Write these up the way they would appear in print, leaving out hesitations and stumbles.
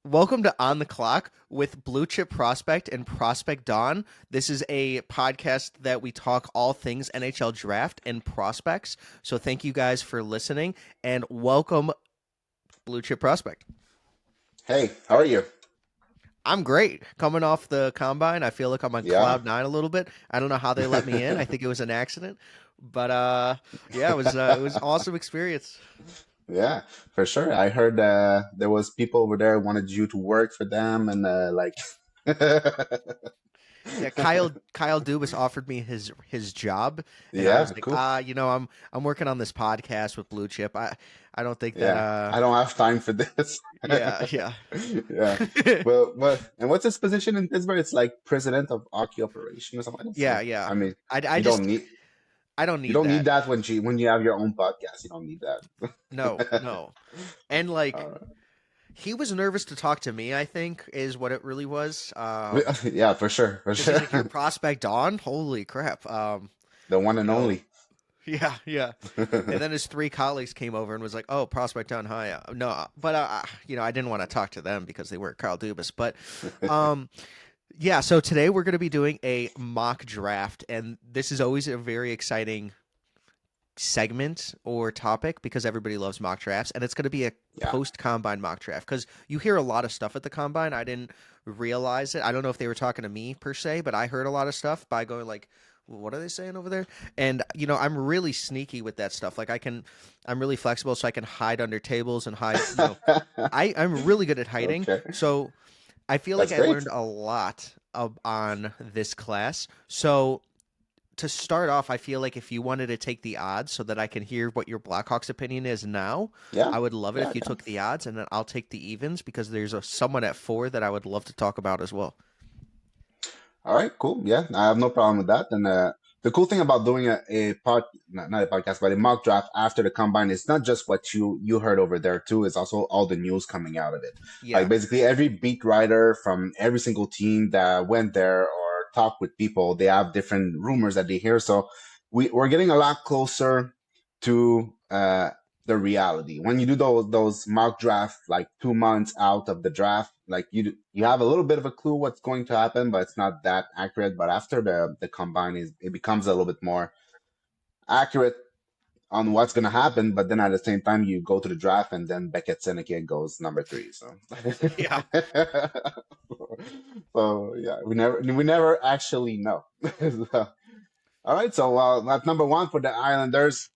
Welcome to On the Clock with Blue Chip Prospect and Prospect Dawn. This is a podcast that we talk all things NHL Draft and prospects. So thank you guys for listening and welcome Blue Chip Prospect. Hey, how are you? I'm great. Coming off the combine, I feel like I'm on Yeah. cloud nine a little bit. I don't know how they let me in. I think it was an accident, but yeah, it was awesome experience. Yeah, for sure. I heard there was people over there wanted you to work for them and Yeah, Kyle Dubas offered me his job, and I was Yeah, like, cool. I'm working on this podcast with Blue Chip. I don't think that Yeah. I don't have time for this. yeah, yeah. Yeah. Well, and what's his position in Pittsburgh? It's like president of hockey operation or something like that. Yeah, So, yeah. I mean, I you don't just need I don't you need don't need that. that when you have your own podcast. You don't need No, that. no. And All like right. he was nervous to talk to me, I think, is what it really was. Yeah, for sure, for Because he's like, "Your sure. prospect on? Holy crap." The one You and know, only. yeah, yeah. And then his three colleagues came over and was like, "Oh, prospect on high." No, but I didn't want to talk to them because they weren't Carl Dubas. But um, yeah. So today we're going to be doing a mock draft, and this is always a very exciting segment or topic because everybody loves mock drafts, and it's going to be a Yeah. post combine mock draft because you hear a lot of stuff at the combine. I didn't realize it. I don't know if they were talking to me per se, but I heard a lot of stuff by going like, what are they saying over there? And I'm really sneaky with that stuff. Like I'm really flexible, so I can hide under tables and hide. I'm really good at hiding. Okay. So I feel like That's I great. learned a lot on this class. So to start off, I feel like if you wanted to take the odds so that I can hear what your Blackhawks opinion is now, Yeah. I would love it Yeah, if you yeah. took the odds, and then I'll take the evens because there's someone at four that I would love to talk about as well. All right, cool. Yeah, I have no problem with that. And the cool thing about doing not a podcast, but a mock draft after the combine is not just what you heard over there too. It's also all the news coming out of it. Like Yeah, basically every beat writer from every single team that went there or talked with people, they have different rumors that they hear. So we're getting a lot closer to the reality. When you do those mock drafts like 2 months out of the draft, like you have a little bit of a clue what's going to happen, but it's not that accurate. But after the combine is it becomes a little bit more accurate on what's going to happen. But then at the same time, you go to the draft, and then Beckett Seneke goes number three. So, yeah. so yeah, we never actually know. So, all right, so at number one for the Islanders,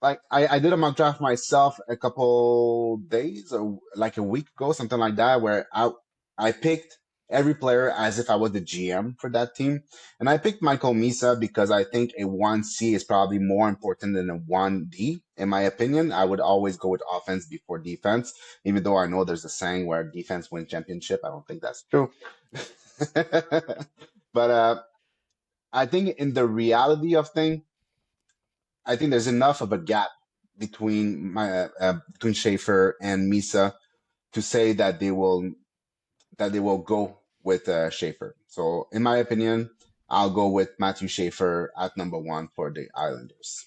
like I did a mock draft myself a couple days or like a week ago, something like that, where I picked every player as if I was the GM for that team. And I picked Michael Misa because I think a 1C is probably more important than a 1D. In my opinion, I would always go with offense before defense, even though I know there's a saying where defense wins championship. I don't think that's true. But I think in the reality of things, I think there's enough of a gap between Schaefer and Misa to say that they will go with Schaefer. So in my opinion, I'll go with Matthew Schaefer at number one for the Islanders.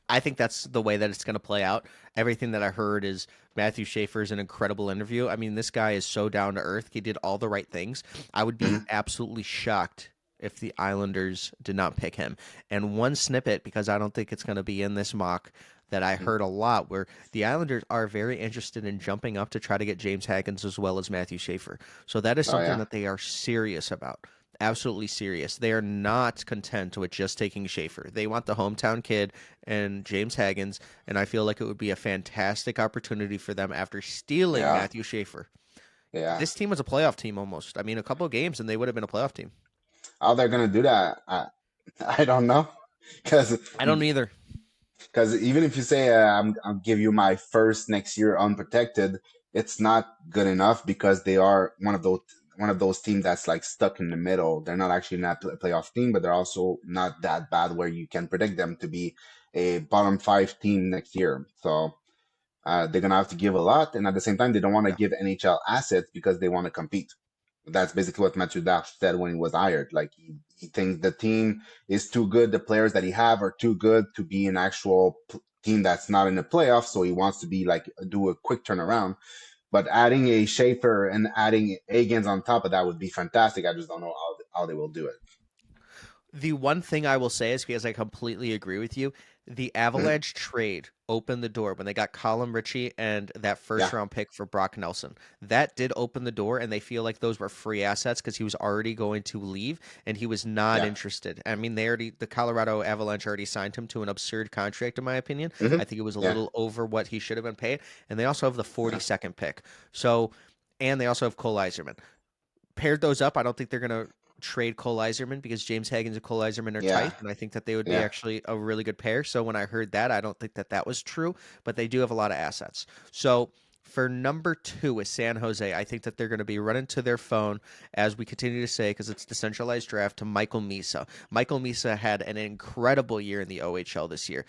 I think that's the way that it's going to play out. Everything that I heard is Matthew Schaefer is an incredible interview. I mean, this guy is so down to earth. He did all the right things. I would be Mhm. absolutely shocked if the Islanders did not pick him. And one snippet, because I don't think it's going to be in this mock, that I Mhm. heard a lot where the Islanders are very interested in jumping up to try to get James Haggins as well as Matthew Schaefer. So that is Oh something yeah, that they are serious about. Absolutely serious. They are not content with just taking Schaefer. They want the hometown kid and James Haggins, and I feel like it would be a fantastic opportunity for them after stealing yeah, Matthew Schaefer. yeah. This team was a playoff team almost. I mean, a couple of games and they would have been a playoff team. How they're gonna do that? I don't know, because I don't either. even if you say I'll give you my first next year unprotected, it's not good enough because they are one of those teams that's like stuck in the middle. They're not actually not a playoff team, but they're also not that bad where you can predict them to be a bottom five team next year. So they're gonna have to give a lot, and at the same time, they don't want to Yeah. give NHL assets because they want to compete. That's basically what Matthew Dash said when he was hired. Like he thinks the team is too good, the players that he have are too good to be an actual team that's not in the playoffs. So he wants to be like do a quick turnaround. But adding a Schaefer and adding Agans on top of that would be fantastic. I just don't know how they will do it. The one thing I will say is because I completely agree with you, the Mhm. Avalanche trade opened the door when they got Colin Ritchie and that first Yeah, round pick for Brock Nelson. That did open the door, and they feel like those were free assets because he was already going to leave and he was not yeah, interested. I mean, the Colorado Avalanche already signed him to an absurd contract, in my opinion. hmm, I think it was a yeah, little over what he should have been paid, and they also have the yeah, 42nd pick. So, and they also have Cole Iserman. Paired those up, I don't think they're going to trade Cole Iserman because James Hagens and Cole Iserman are yeah, tight, and I think that they would be yeah. actually a really good pair. So when I heard that, I don't think that that was true, but they do have a lot of assets. So for number two with San Jose, I think that they're going to be running to their phone, as we continue to say, because it's decentralized draft, to Michael Misa. Michael Misa had an incredible year in the OHL this year.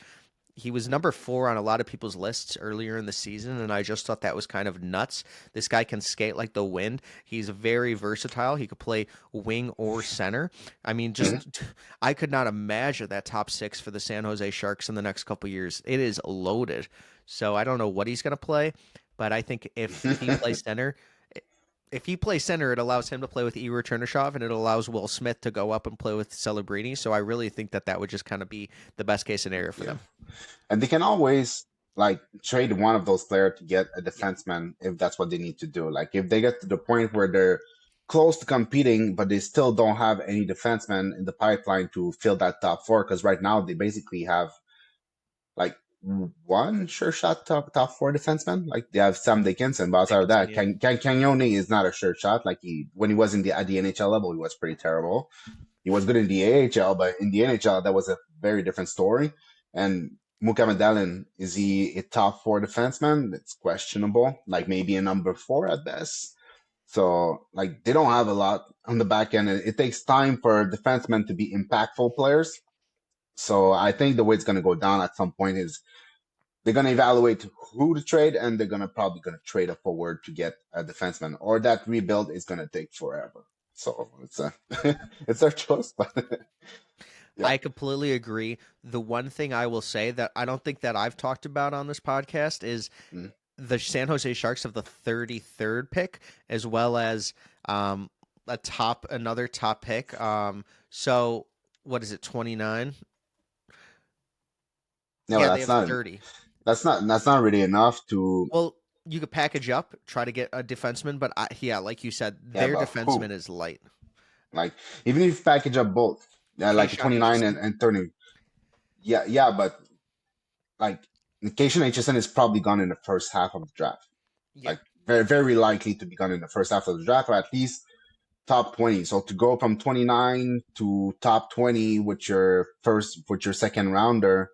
He was number 4 on a lot of people's lists earlier in the season, and I just thought that was kind of nuts. This guy can skate like the wind. He's very versatile. He could play wing or center. I mean, Hmm. just I could not imagine that top 6 for the San Jose Sharks in the next couple years. It is loaded. So I don't know what he's going to play, but I think if he plays center, it allows him to play with Igor Chernyshov, and it allows Will Smith to go up and play with Celebrini. So I really think that that would just kind of be the best case scenario for Yeah. them. And they can always like trade one of those players to get a Yeah. defenseman if that's what they need to do. Like if they get to the point where they're close to competing, but they still don't have any defensemen in the pipeline to fill that top four, because right now they basically have like one sure shot top four defenseman. Like they have Sam Dickinson, but outside of Dickinson, that, yeah. Cagnoni is not a sure shot. Like he when he was in the at the NHL level, he was pretty terrible. He was good in the AHL, but in the NHL, that was a very different story. And Muka Medellin, is he a top four defenseman? It's questionable. Like maybe a number four at best. So like they don't have a lot on the back end. It takes time for defensemen to be impactful players. So I think the way it's going to go down at some point is they're going to evaluate who to trade, and they're probably going to trade a forward to get a defenseman, or that rebuild is going to take forever. So it's a it's their choice, but yeah. I completely agree. The one thing I will say that I don't think that I've talked about on this podcast is Mm. the San Jose Sharks have the 33rd pick, as well as um, another top pick. So what is it, 29? Yeah, but Yeah, they have 30. that's not really enough to. Well, you could package up, try to get a defenseman, but yeah, like you said, Yeah, their but who? defenseman is light. Like even if you package up both, like Kayshawn 29 Aitchison. and 30. Yeah, yeah, but like Cation HSN is probably gone in the first half of the draft. Yeah. Like very likely to be gone in the first half of the draft, or at least top 20. So to go from 29 to top 20 with your second rounder,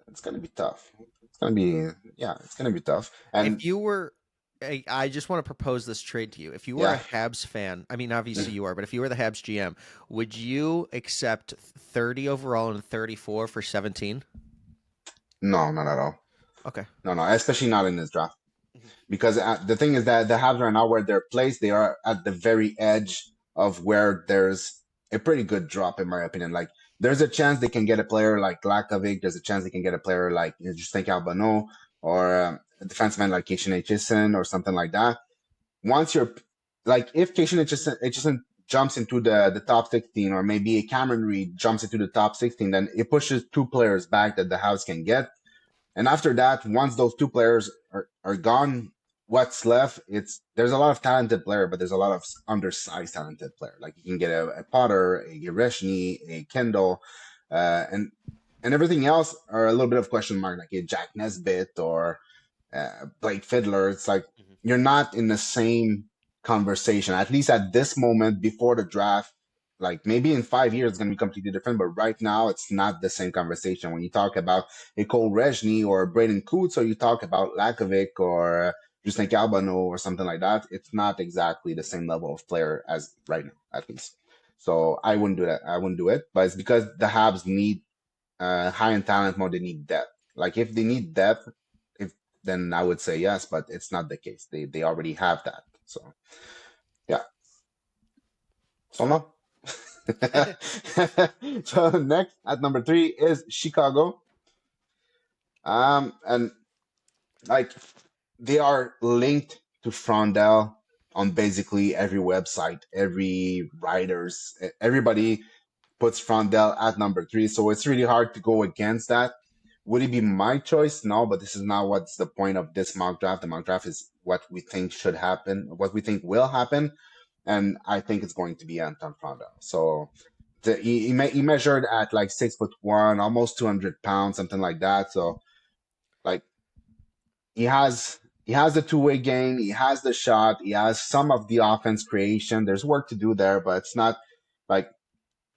it's gonna be tough. It's gonna be yeah, it's gonna be tough. If And you were, I just want to propose this trade to you. If you were a yeah, Habs fan, I mean, obviously you are, but if you were the Habs GM, would you accept 30 overall and 34 for 17? no, not at all. Okay. No, no, especially not in this draft. Mhm. Because the thing is that the Habs are now where they're placed. They are at the very edge of where there's a pretty good drop, in my opinion. Like there's a chance they can get a player like Lakovic. There's a chance they can get a player like Justin Albano or a defenseman like Kishin Aitchison or something like that. Once you're like, if Kishin Aitchison jumps into the top 16, or maybe a Cameron Reed jumps into the top 16, then it pushes two players back that the Habs can get, and after that, once those two players are gone, what's left? It's there's a lot of talented player, but there's a lot of undersized talented player. Like you can get a Potter, a Gereshny, a Kendall, and everything else are a little bit of question mark, like a Jack Nesbitt or Blake Fiddler. It's like Mhm. you're not in the same conversation, at least at this moment before the draft. Like maybe in 5 years it's going to be completely different, but right now it's not the same conversation. When you talk about a Cole Rezhny or Braden Coots, or you talk about Lakovic or Justin Albano or something like that, it's not exactly the same level of player as right now, at least. So I wouldn't do that. I wouldn't do it, but it's because the Habs need high end talent more than they need depth. Like if they need depth, if then I would say yes, but it's not the case. They already have that. So yeah. So no. So next at number three is Chicago. And like they are linked to Frondel on basically every website, every writers, everybody puts Frondel at number 3. So it's really hard to go against that. Would it be my choice? No, but this is not what's the point of this mock draft. The mock draft is what we think should happen, what we think will happen, and I think it's going to be Anton Frondel. So he measured at like 6'1", almost 200 pounds, something like that. So like he has the two-way game, he has the shot, he has some of the offense creation. There's work to do there, but it's not like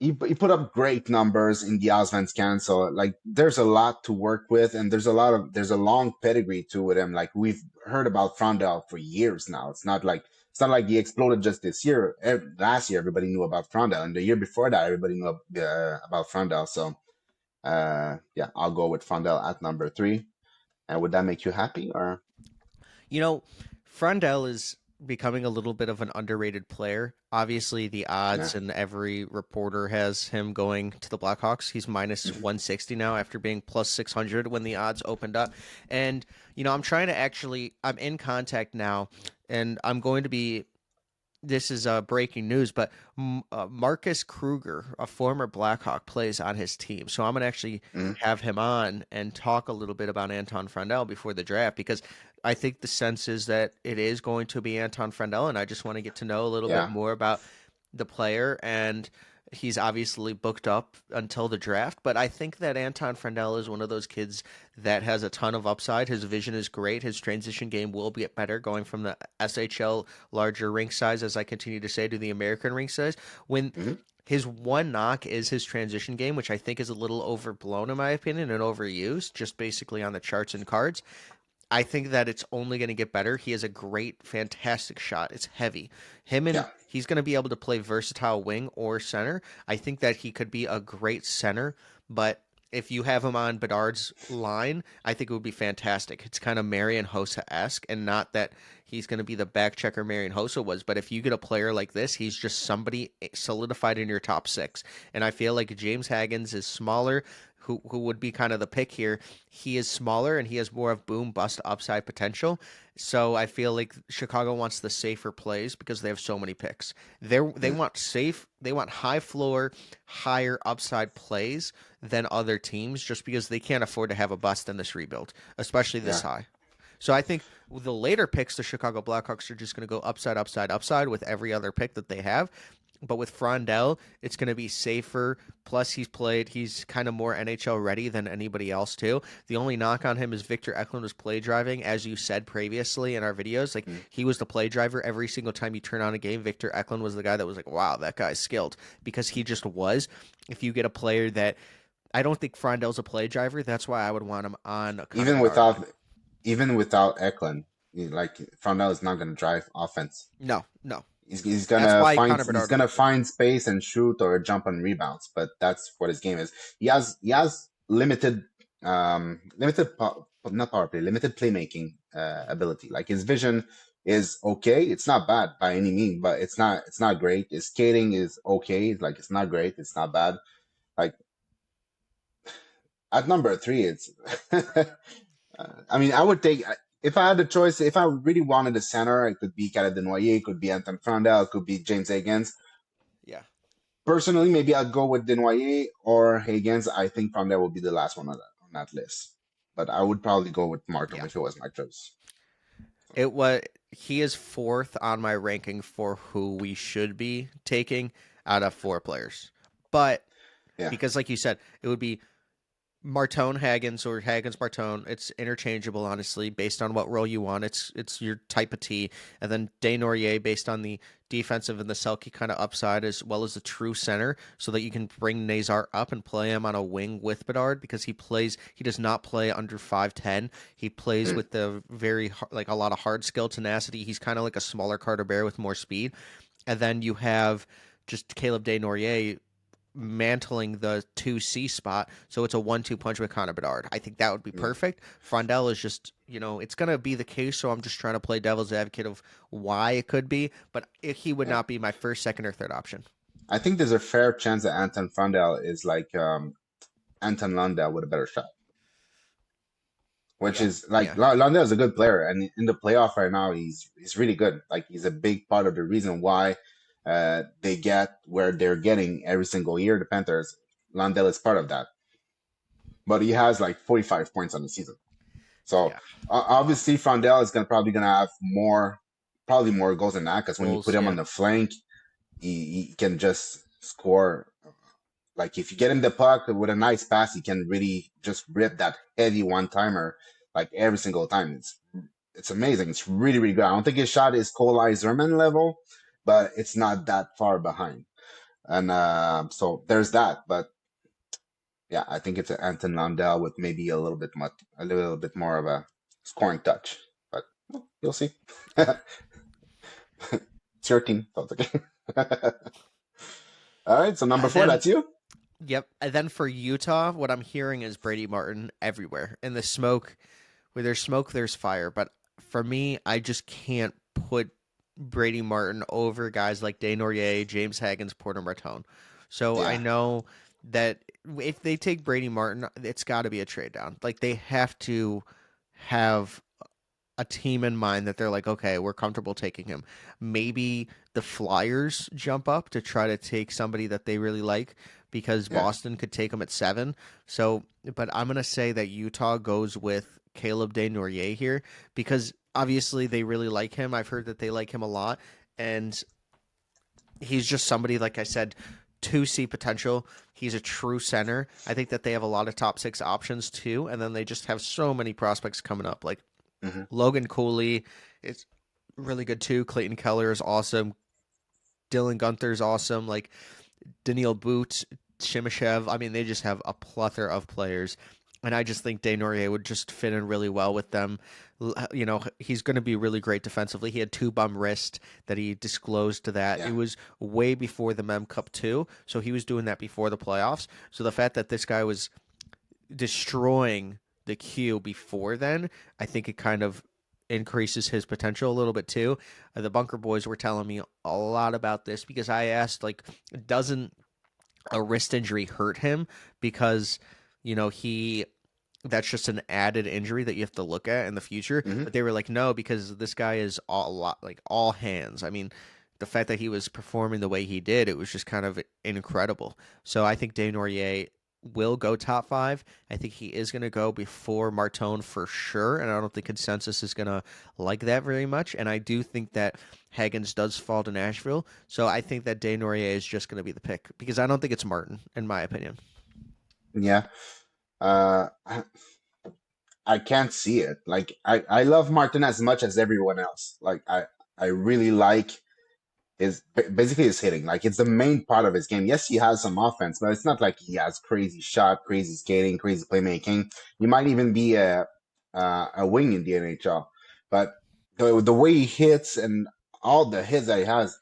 he put up great numbers in the Allsvenskan, so like there's a lot to work with, and there's a long pedigree to with him. Like we've heard about Frondel for years now. It's not like he exploded just this year. Last year, everybody knew about Frondel, and the year before that, everybody knew about Frondel. So yeah, I'll go with Frondel at number 3. And would that make you happy or? You know, Frondell is becoming a little bit of an underrated player. Obviously, the Nah. odds and every reporter has him going to the Blackhawks. He's minus 160 now after being plus 600 when the odds opened up. And, I'm in contact now, and I'm going to be this is breaking news, but Marcus Kruger, a former Blackhawk, plays on his team. So I'm going to actually Mhm. have him on and talk a little bit about Anton Frandel before the draft because I think the sense is that it is going to be Anton Frandel, and I just want to get to know a little bit Yeah, more about the player. And he's obviously booked up until the draft, but I think that Anton Frandel is one of those kids that has a ton of upside. His vision is great. His transition game will get better going from the SHL larger rink size, as I continue to say, to the American rink size. When hmm his one knock is his transition game, which I think is a little overblown in my opinion and overused, just basically on the charts and cards. I think that it's only going to get better. He has a great, fantastic shot. It's heavy. yeah, He's going to be able to play versatile wing or center. I think that he could be a great center, but if you have him on Bedard's line, I think it would be fantastic. It's kind of Marian Hossa esque, and not that he's going to be the back checker Marian Hossa was, but if you get a player like this, he's just somebody solidified in your top 6. And I feel like James Haggins is smaller, who would be kind of the pick here. He is smaller and he has more of boom bust upside potential. So I feel like Chicago wants the safer plays because they have so many picks. They mhm, want safe, they want high floor, higher upside plays than other teams just because they can't afford to have a bust in this rebuild, especially this yeah, high. So I think with the later picks, the Chicago Blackhawks are just going to go upside, upside, upside with every other pick that they have. But with Frondell, it's going to be safer. Plus, he's kind of more NHL ready than anybody else, too. The only knock on him is Victor Eklund was play driving, as you said previously in our videos. Like, mhm, he was the play driver every single time you turn on a game. Victor Eklund was the guy that was like, wow, that guy's skilled because he just was. If you get a player that I don't think Frondell's a play driver, that's why I would want him on a Connor even Bedard line. without even without Eklund, like Frondell is not going to drive offense. No, no. He's That's gonna why find Connor he's Bedard would gonna be good. find space and shoot or jump on rebounds, but that's what his game is. He has limited not power play, limited playmaking ability. Like his vision is okay. It's not bad by any means, but it's not great. His skating is okay. Like it's not great. It's not bad. Like at number 3, it's I mean, I would take if I had a choice. If I really wanted a center, it could be Caleb Denoyer, it could be Anton Frandel, it could be James Higgins. Yeah, Personally, maybe I'd go with Denoyer or Higgins. I think Frandel will be the last one on that list, but I would probably go with Markham yeah. if it was my choice. It was he is fourth on my ranking for who we should be taking out of 4 players. But Yeah. because like you said, it would be Martone Haggins or Haggins Martone. It's interchangeable, honestly, based on what role you want. It's your type of T, and then Day Norier based on the defensive and the Selkie kind of upside as well as the true center, so that you can bring Nazar up and play him on a wing with Bedard because he does not play under 5'10". He plays Mm. with the like a lot of hard skill tenacity. He's kind of like a smaller Carter Bear with more speed, and then you have just Caleb Day Norier mantling the 2C spot, so it's a 1-2 punch with Connor Bedard. I think that would be Yeah. perfect. Frondell is just, it's going to be the case, so I'm just trying to play devil's advocate of why it could be, but he would Yeah. not be my first, second, or third option. I think there's a fair chance that Anton Frandel is like Anton Lundell with a better shot. which Yeah, is like yeah, Lundell is a good player, and in the playoff right now, he's really good. Like he's a big part of the reason why they get where they're getting every single year. The Panthers, Lundell is part of that, but he has like 45 points on the season. So yeah. obviously, Frondell is probably gonna have probably more goals than that because when you put Goals, him on yeah, the flank, he can just score. Like if you get him the puck with a nice pass, he can really just rip that heavy one timer like every single time. It's amazing. It's really really good. I don't think his shot is Cole Zerman level, but it's not that far behind. And so there's that. But yeah, I think it's an Anton Lundell with maybe a little bit more of a scoring touch. But well, you'll see. It's your team, so it's okay. All right, so number four, then that's you. yep. And then for Utah, what I'm hearing is Brady Martin everywhere. In the smoke, where there's smoke, there's fire. But for me, I just can't put Brady Martin over guys like Desnoyers, James Haggins, Porter Martone. So I Yeah, know that if they take Brady Martin, it's got to be a trade down. Like they have to have a team in mind that they're like, okay, we're comfortable taking him. Maybe the Flyers jump up to try to take somebody that they really like because yeah. Boston could take him at 7. So, but I'm gonna say that Utah goes with Caleb Desnoyers here because obviously they really like him. I've heard that they like him a lot, and he's just somebody like I said. 2C potential. He's a true center. I think that they have a lot of top 6 options too, and then they just have so many prospects coming up. Like Hmm. Logan Cooley is really good too. Clayton Keller is awesome. Dylan Gunther's awesome. Like Daniil Boot, Shimashev. I mean, they just have a plethora of players. And I just think Desnoyers would just fit in really well with them. You know, he's going to be really great defensively. He had 2 bum wrist that he disclosed to that. It Yeah. was way before the Mem Cup too, so he was doing that before the playoffs. So the fact that this guy was destroying the Q before then, I think it kind of increases his potential a little bit too. The Bunker Boys were telling me a lot about this because I asked, like, doesn't a wrist injury hurt him? Because, you know, that's just an added injury that you have to look at in the future. Hmm. But they were like, no, because this guy is all, a lot like all hands. I mean, the fact that he was performing the way he did, it was just kind of incredible. So I think Desnoyers will go top 5. I think he is going to go before Martone for sure, and I don't think consensus is going to like that very much. And I do think that Haggins does fall to Nashville, so I think that Desnoyers is just going to be the pick because I don't think it's Martin, in my opinion. Yeah. I can't see it. Like I love Martin as much as everyone else. Like I really like basically his hitting. Like it's the main part of his game. Yes, he has some offense, but it's not like he has crazy shot, crazy skating, crazy playmaking. He might even be a wing in the NHL. But the way he hits and all the hits that he has,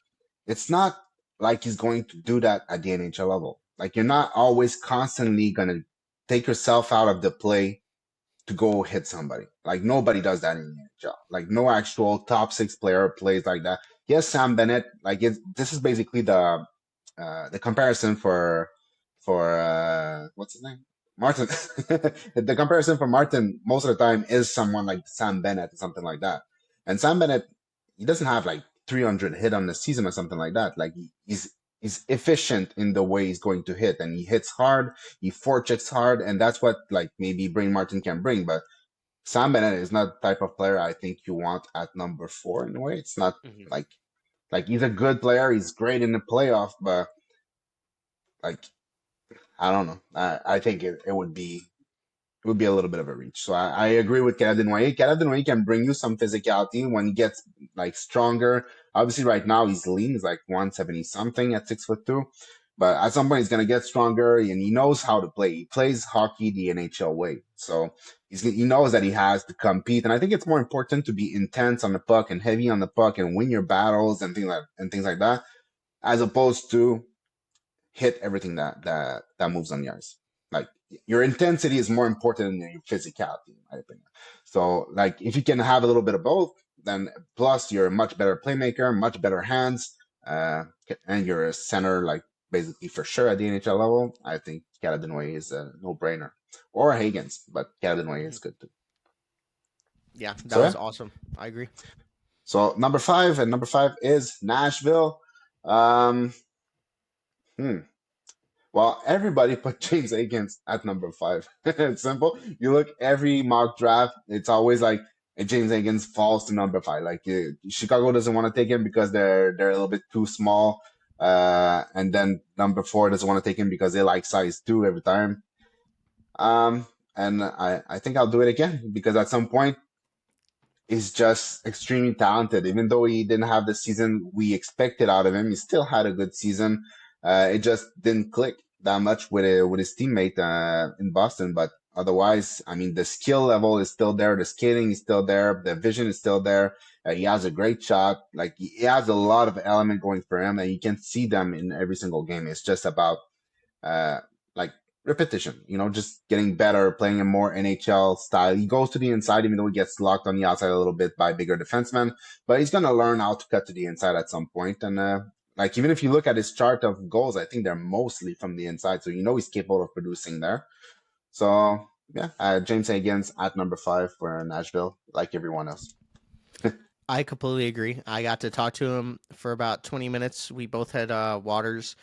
it's not like he's going to do that at the NHL level. Like you're not always constantly gonna take yourself out of the play to go hit somebody. Like nobody does that in the NHL. Like no actual top 6 player plays like that. Yes, Sam Bennett. Like this is basically the comparison for what's his name, Martin. The comparison for Martin most of the time is someone like Sam Bennett or something like that. And Sam Bennett, he doesn't have like 300 hit on the season or something like that. Like he's efficient in the way he's going to hit, and he hits hard, he forechecks hard, and that's what like maybe Brain Martin can bring. But Sam Bennett is not the type of player I think you want at number 4 in a way. It's not Mhm. like he's a good player, he's great in the playoff, but like I don't know. I think it would be a little bit of a reach. So I agree with Canadian Way. Canadian Way can bring you some physicality when he gets like stronger. Obviously, right now he's lean. He's like 170 something at 6'2". But at some point he's gonna get stronger, and he knows how to play. He plays hockey the NHL way, so he knows that he has to compete. And I think it's more important to be intense on the puck and heavy on the puck and win your battles and things like that, as opposed to hit everything that moves on the ice. Like your intensity is more important than your physicality, in my opinion. So like if you can have a little bit of both, then plus you're a much better playmaker, much better hands, uh, and you're a center like basically for sure at the NHL level. I think Caladinoy is a no brainer, or Higgins, but Caladinoy is good too. Yeah, that So was yeah. awesome. I agree. So number five is Nashville. Um, hmm. Well, everybody put James Akins at number five. It's simple. You look every mock draft, it's always like James Akins falls to number five. Like Chicago doesn't want to take him because they're a little bit too small. And then number four doesn't want to take him because they like size two every time. Um, and I think I'll do it again because at some point is just extremely talented. Even though he didn't have the season we expected out of him, he still had a good season. It just didn't click that much with his teammate in Boston. But otherwise, I mean, the skill level is still there. The skating is still there. The vision is still there. He has a great shot. Like he has a lot of element going for him, and you can see them in every single game. It's just about uh, like repetition, just getting better, playing a more NHL style. He goes to the inside, even though he gets locked on the outside a little bit by bigger defensemen, but he's going to learn how to cut to the inside at some point. And like, even if you look at his chart of goals, I think they're mostly from the inside. So, he's capable of producing there. So, yeah, James Higgins at number five for Nashville, like everyone else. I completely agree. I got to talk to him for about 20 minutes. We both had waters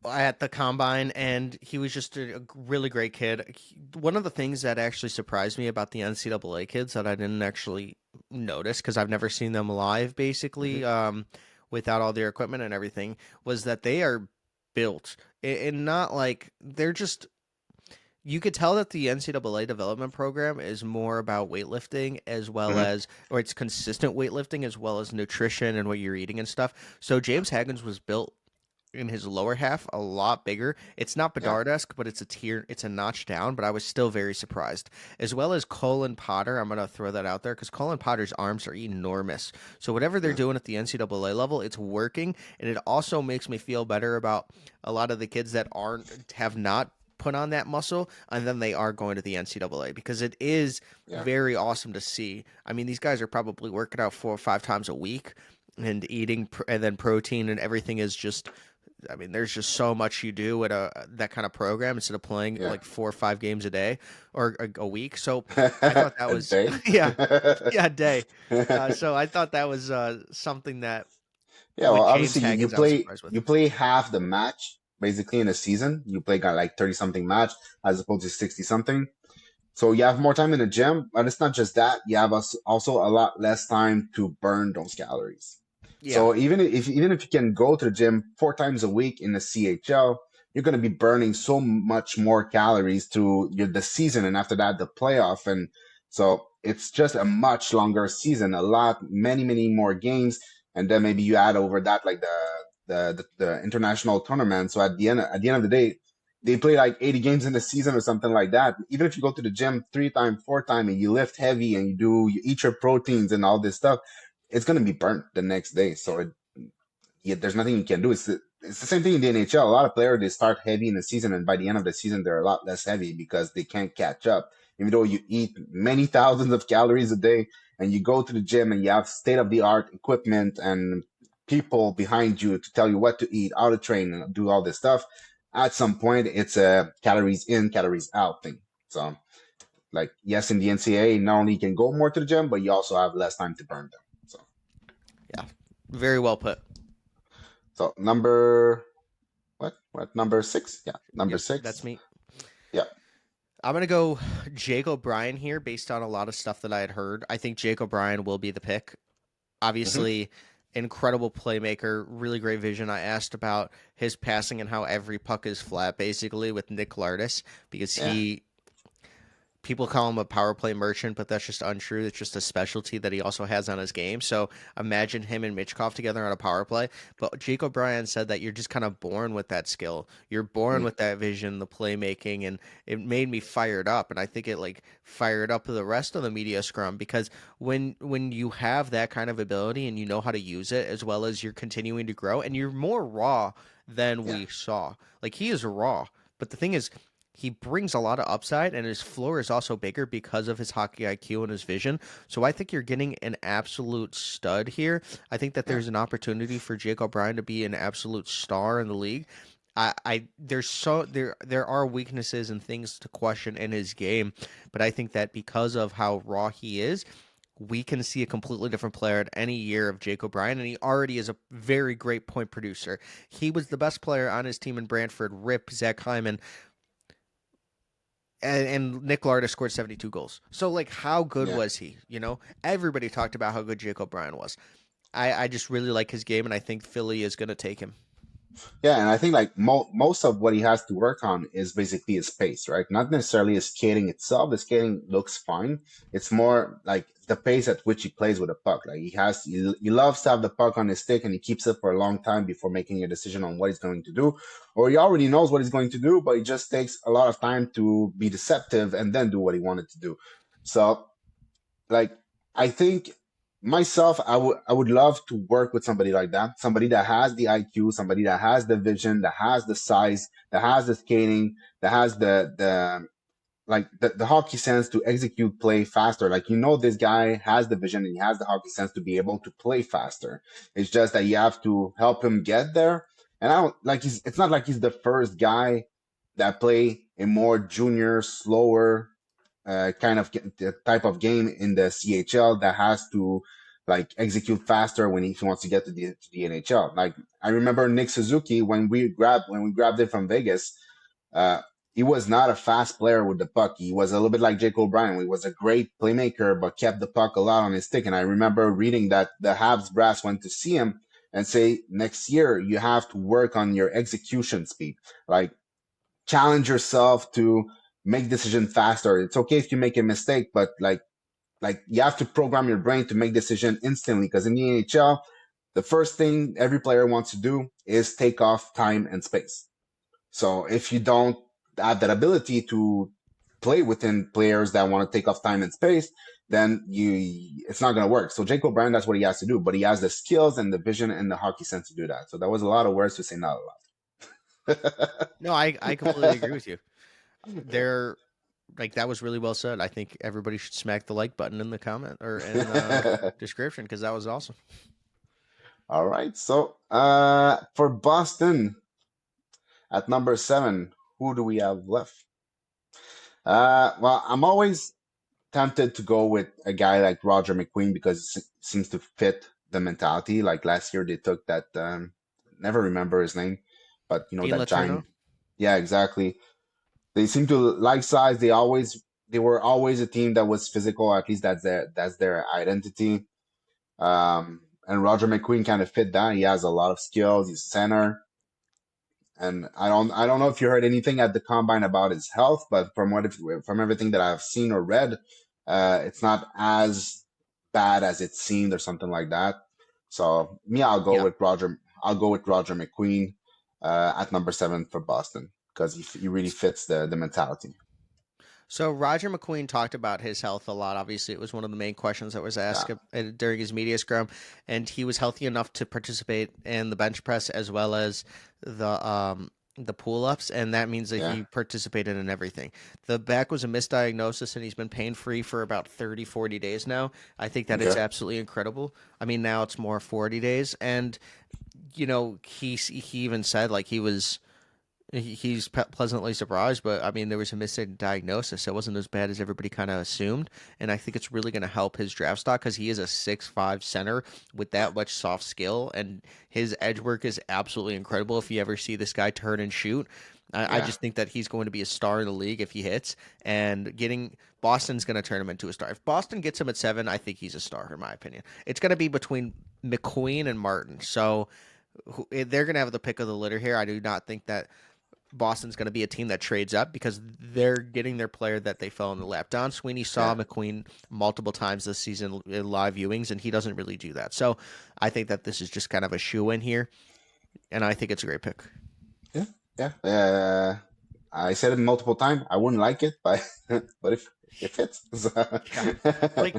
at the combine, and he was just a really great kid. One of the things that actually surprised me about the NCAA kids that I didn't actually notice because I've never seen them live, basically, Hmm. without all their equipment and everything, was that they are built and not like they're just. You could tell that the NCAA development program is more about weightlifting as well Hmm. as, or it's consistent weightlifting as well as nutrition and what you're eating and stuff. So James Haggins was built in his lower half a lot bigger. It's not Yeah, Bedard-esque, but it's a notch down, but I was still very surprised. As well as Colin Potter, I'm going to throw that out there because Colin Potter's arms are enormous. So whatever they're yeah, doing at the NCAA level, it's working, and it also makes me feel better about a lot of the kids that have not put on that muscle and then they are going to the NCAA because it is yeah, very awesome to see. I mean, these guys are probably working out 4 or 5 times a week and eating and then protein and everything is just, I mean, there's just so much you do at that kind of program instead of playing yeah. like 4 or 5 games a day or a week. So I thought that A was day. yeah, yeah, a day. So I thought that was something that Yeah, well, with James obviously you Haggins I was play surprised with. you play half the match basically in a season. You play got like 30 something match as opposed to 60 something. So you have more time in the gym, but it's not just that. You have also a lot less time to burn those calories. Yeah, So even if you can go to the gym 4 times a week in the CHL, you're going to be burning so much more calories through the season, and after that the playoff, and so it's just a much longer season, many more games, and then maybe you add over that like the international tournament. So at the end of the day, they play like 80 games in the season or something like that. Even if you go to the gym 3 times, 4 times, and you lift heavy and you eat your proteins and all this stuff, it's gonna be burnt the next day. So there's nothing you can do. It's the same thing in the NHL. A lot of players they start heavy in the season, and by the end of the season, they're a lot less heavy because they can't catch up. Even though you eat many thousands of calories a day, and you go to the gym and you have state of the art equipment and people behind you to tell you what to eat, how to train, and do all this stuff. At some point, it's a calories in, calories out thing. So, like, yes, in the NCAA, not only you can go more to the gym, but you also have less time to burn them. So, yeah, very well put. number what number six? Yeah, number Yep, that's six. me. Yeah. I'm gonna go Jake O'Brien here based on a lot of stuff that I had heard. I think Jake O'Brien will be the pick. Hmm. Obviously, incredible playmaker, really great vision. I asked about his passing and how every puck is flat, basically, with Nick Lardis because Yeah. people call him a power play merchant, but that's just untrue. It's just a specialty that he also has on his game. So imagine him and Mitchkov together on a power play. But Jake O'Brien said that you're just kind of born with that skill. You're born Mm. with that vision, the playmaking, and it made me fired up. And I think it like fired up the rest of the media scrum because when you have that kind of ability and you know how to use it as well as you're continuing to grow and you're more raw than Yeah. we saw. Like he is raw. But the thing is, he brings a lot of upside and his floor is also bigger because of his hockey IQ and his vision. So I think you're getting an absolute stud here. I think that Yeah. there's an opportunity for Jake O'Brien to be an absolute star in the league. There are weaknesses and things to question in his game, but I think that because of how raw he is, we can see a completely different player at any year of Jake O'Brien, and he already is a very great point producer. He was the best player on his team in Brantford. Rip Zach Hyman and Nick Larda scored 72 goals. So like, how good Yeah. was he? Everybody talked about how good Jake O'Brien was. I just really like his game, and I think Philly is going to take him. Yeah, and I think like most of what he has to work on is basically his pace, right? Not necessarily his skating itself. The skating looks fine. It's more like the pace at which he plays with the puck. Like he loves to have the puck on his stick and he keeps it for a long time before making a decision on what he's going to do. Or he already knows what he's going to do, but he just takes a lot of time to be deceptive and then do what he wanted to do. So like I think myself, I would love to work with somebody like that, somebody that has the IQ, somebody that has the vision, that has the size, that has the skating, that has the hockey sense to execute play faster. Like this guy has the vision and he has the hockey sense to be able to play faster. It's just that you have to help him get there. And I don't like he's it's not like he's the first guy that play a more junior, slower kind of type of game in the CHL that has to like execute faster when he wants to get to the NHL. Like I remember Nick Suzuki when we grabbed it from Vegas. Uh, he was not a fast player with the puck. He was a little bit like Jake O'Brien. He was a great playmaker, but kept the puck a lot on his stick. And I remember reading that the Habs brass went to see him and say, next year you have to work on your execution speed. Like challenge yourself to make decision faster. It's okay if you make a mistake, but like you have to program your brain to make decision instantly because in the NHL, the first thing every player wants to do is take off time and space. So if you don't have that ability to play within players that want to take off time and space, then it's not going to work. So Jake O'Brien, that's what he has to do, but he has the skills and the vision and the hockey sense to do that. So that was a lot of words to say not a lot. No, I completely agree with you. There, like that was really well said. I think everybody should smack the like button in the comment or in the description because that was awesome. All right. So for Boston at number 7, who do we have left? Well, I'm always tempted to go with a guy like Roger McQueen because it seems to fit the mentality. Like last year, they took that. Never remember his name, but Dean that Letourneau. giant. Yeah, exactly. They seem to like size. They were always a team that was physical. At least that's their identity. And Roger McQueen kind of fit that. He has a lot of skills. He's center. And I don't know if you heard anything at the combine about his health, but from everything that I've seen or read, it's not as bad as it seemed or something like that. So me, I'll go Yeah. with Roger. I'll go with Roger McQueen at number 7 for Boston because he really fits the mentality. So Roger McQueen talked about his health a lot. Obviously, it was one of the main questions that was Yeah, asked during his media scrum, and he was healthy enough to participate in the bench press as well as the pull ups, and that means that yeah, he participated in everything. The back was a misdiagnosis, and he's been pain free for about 30, 40 days now. I think that it's okay, absolutely incredible. I mean, now it's more 40 days, and he even said like he's pleasantly surprised, but I mean, there was a misdiagnosis. So it wasn't as bad as everybody kind of assumed. And I think it's really going to help his draft stock because he is a 6'5" center with that much soft skill. And his edge work is absolutely incredible. If you ever see this guy turn and shoot, I yeah, just think that he's going to be a star in the league if he hits. And getting Boston's going to turn him into a star. If Boston gets him at 7, I think he's a star, in my opinion. It's going to be between McQueen and Martin. So they're going to have the pick of the litter here. I do not think that Boston's going to be a team that trades up because they're getting their player that they fell in the lap. Don Sweeney saw yeah, McQueen multiple times this season in live viewings, and he doesn't really do that. So I think that this is just kind of a shoe in here, and I think it's a great pick. yeah, yeah. I said it multiple times. I wouldn't like it, but but if it fits. Yeah. Like,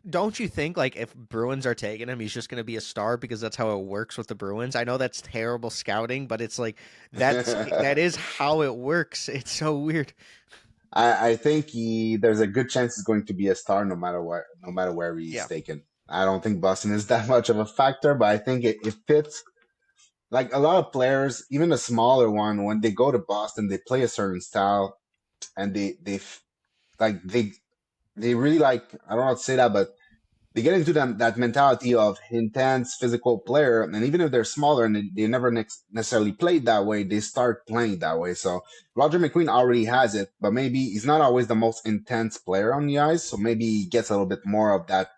don't you think like if Bruins are taking him, he's just going to be a star because that's how it works with the Bruins? I know that's terrible scouting, but it's like that is how it works. It's so weird. I think there's a good chance he's going to be a star no matter where he's Yeah. taken. I don't think Boston is that much of a factor, but I think it fits like a lot of players, even the smaller one, when they go to Boston, they play a certain style, and like they really like, I don't know how to say that, but they get into that mentality of intense physical player, and even if they're smaller and they never necessarily played that way, they start playing that way. So Roger McQueen already has it, but maybe he's not always the most intense player on the ice. So maybe he gets a little bit more of that,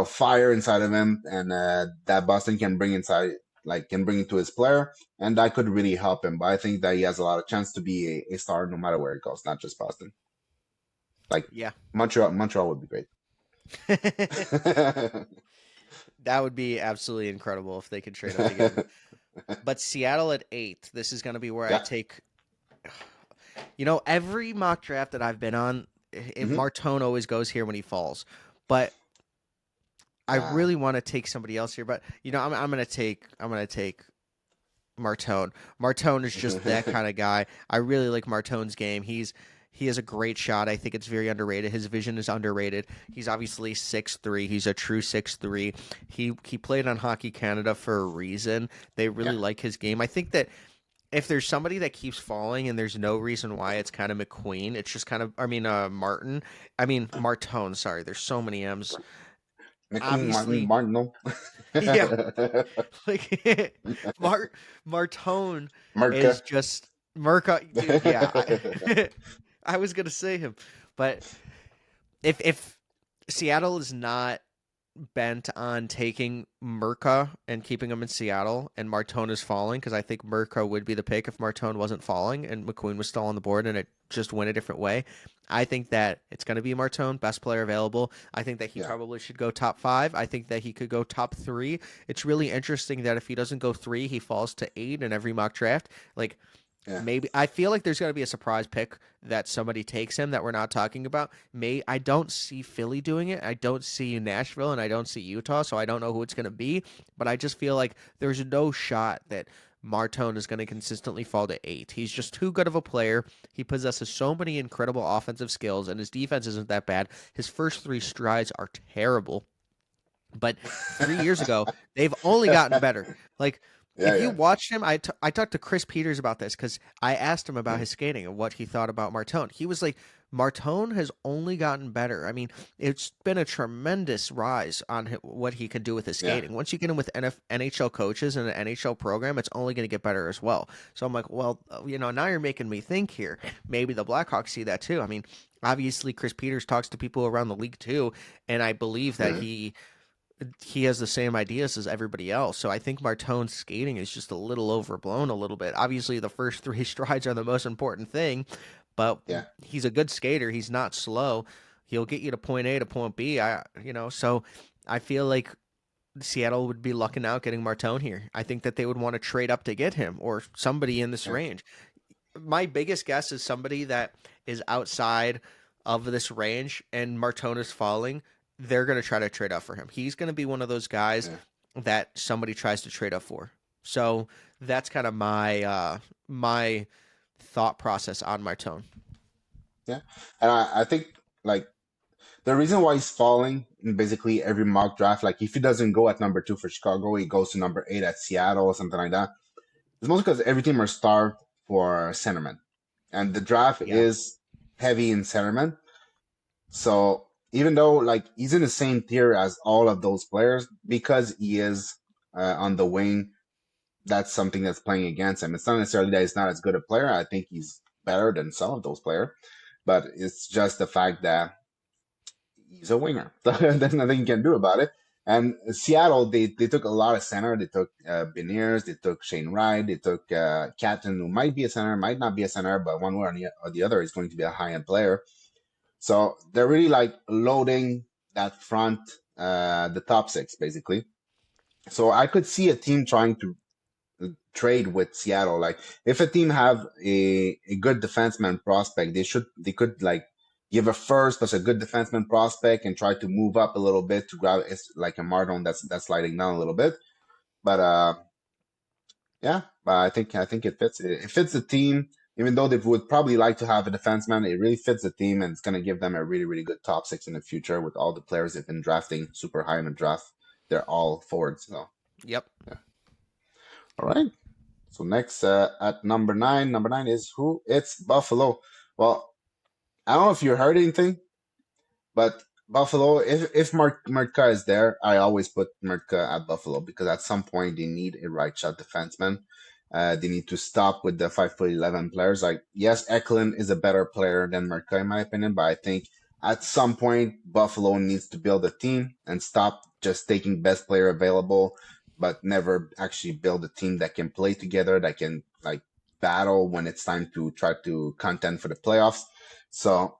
fire inside of him, and that Boston can bring inside, like can bring into his player, and that could really help him. But I think that he has a lot of chance to be a star no matter where it goes, not just Boston. Like Yeah. Montreal would be great. That would be absolutely incredible if they could trade up to get him. But Seattle at 8, this is going to be where I Yeah. take. Every mock draft that I've been on, Hmm. Martone always goes here when he falls. But I Yeah. really want to take somebody else here. But I'm gonna take Martone. Martone is just that kind of guy. I really like Martone's game. He has a great shot. I think it's very underrated. His vision is underrated. He's obviously 6'3". He's a true 6'3". He played on Hockey Canada for a reason. They Yeah. really like his game. I think that if there's somebody that keeps falling and there's no reason why, it's kind of McQueen. It's just kind of, Martin. Martone. Sorry, there's so many M's. McQueen, Martin, Obviously, Martin, no. yeah. Like Martone Merca. is just Merca, dude. Yeah, I was gonna say him, but if Seattle is not bent on taking Merca and keeping him in Seattle, and Martone is falling, because I think Merca would be the pick if Martone wasn't falling and McQueen was still on the board and it just went a different way. I think that it's going to be Martone, best player available. I think that he Yeah. probably should go top 5. I think that he could go top 3. It's really interesting that if he doesn't go 3, he falls to 8 in every mock draft. Like, Yeah. maybe I feel like there's going to be a surprise pick that somebody takes him that we're not talking about. I don't see Philly doing it. I don't see Nashville, and I don't see Utah, so I don't know who it's going to be. But I just feel like there's no shot that Martone is going to consistently fall to 8. He's just too good of a player. He possesses so many incredible offensive skills, and his defense isn't that bad. His first 3 strides are terrible. But 3 years ago, they've only gotten better. Like, Yeah. if you Yeah. watched him, I talked to Chris Peters about this because I asked him about his skating and what he thought about Martone. He was like, Martone has only gotten better. I mean, it's been a tremendous rise on what he can do with his Yeah. skating. Once you get him with NHL coaches and an NHL program, it's only going to get better as well. So I'm like, well, now you're making me think here. Maybe the Blackhawks see that too. I mean, obviously, Chris Peters talks to people around the league too, and I believe that Mhm. he has the same ideas as everybody else. So I think Martone's skating is just a little overblown a little bit. Obviously, the first 3 strides are the most important thing, but Yeah. he's a good skater. He's not slow. He'll get you to point A to point B. So I feel like Seattle would be lucking out getting Martone here. I think that they would want to trade up to get him or somebody in this Yeah. range. My biggest guess is somebody that is outside of this range and Martone is falling. They're going to try to trade up for him. He's going to be one of those guys Yeah. that somebody tries to trade up for. So that's kind of my thought process on Martone. Yeah. And I think like the reason why he's falling in basically every mock draft, like if he doesn't go at number 2 for Chicago, he goes to number 8 at Seattle or something like that. It's mostly because every team are starved for centerman, and the draft Yeah. is heavy in centerman. So even though like he's in the same tier as all of those players, because he is on the wing, that's something that's playing against him. It's not necessarily that he's not as good a player. I think he's better than some of those players, but it's just the fact that he's a winger. There's nothing you can do about it. And Seattle, they took a lot of center. They took Beniers, they took Shane Wright, they took Catton, who might be a center, might not be a center, but one way or the other is going to be a high end player. So they're really like loading that front, the top 6 basically. So I could see a team trying to trade with Seattle. Like if a team have a good defenseman prospect, they could like give a first plus a good defenseman prospect and try to move up a little bit to grab it's like a Mardon that's sliding down a little bit. But yeah, but I think it fits. It fits the team. Even though they would probably like to have a defenseman, it really fits the team and it's going to give them a really, really good top 6 in the future with all the players they've been drafting super high in the draft. They're all forwards. So, Yep. yeah. All right. So next at number nine is who? It's Buffalo. Well, I don't know if you heard anything, but Buffalo, if Murtka is there, I always put Murtka at Buffalo because at some point they need a right shot defenseman. They need to stop with the 5'11" players. Like, yes, Eklund is a better player than Murtka in my opinion, but I think at some point Buffalo needs to build a team and stop just taking best player available, but never actually build a team that can play together, that can like battle when it's time to try to contend for the playoffs. So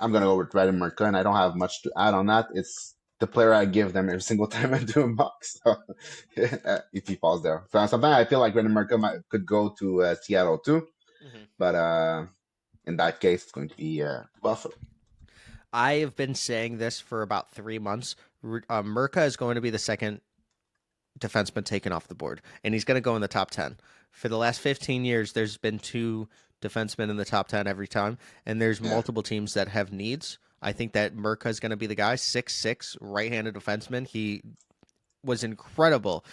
I'm gonna go with Red and Merca, and I don't have much to add on that. It's the player I give them every single time I do a mock. So if he falls there, so sometimes I feel like Red and Merca could go to Seattle too, Mhm. but in that case, it's going to be Buffalo. I have been saying this for about 3 months. Merca is going to be the second defenseman taken off the board, and he's going to go in the top 10. For the last 15 years, there's been two defensemen in the top 10 every time, and there's Yeah, multiple teams that have needs. I think that Merca is going to be the guy, 6'6", right-handed defenseman. He was incredible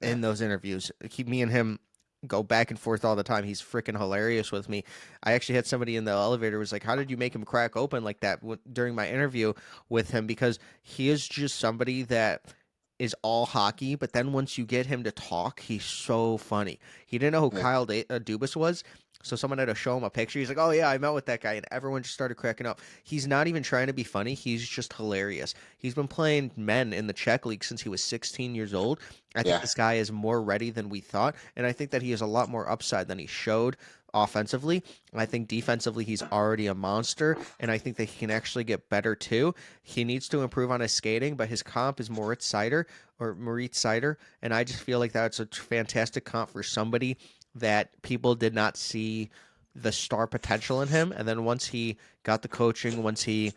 yeah, in those interviews. Me and him go back and forth all the time. He's freaking hilarious with me. I actually had somebody in the elevator was like, "How did you make him crack open like that?" During my interview with him, because he is just somebody that is all hockey, but then once you get him to talk, he's so funny. He didn't know who yeah, Dubas was. So someone had to show him a picture. He's like, "Oh yeah, I met with that guy," and everyone just started cracking up. He's not even trying to be funny. He's just hilarious. He's been playing men in the Czech league since he was 16 years old. I think yeah. this guy is more ready than we thought, and I think that he has a lot more upside than he showed offensively. I think defensively he's already a monster, and I think that he can actually get better too. He needs to improve on his skating, but his comp is Moritz Seider, and I just feel like that's a fantastic comp for somebody that people did not see the star potential in him, and then once he got the coaching, once he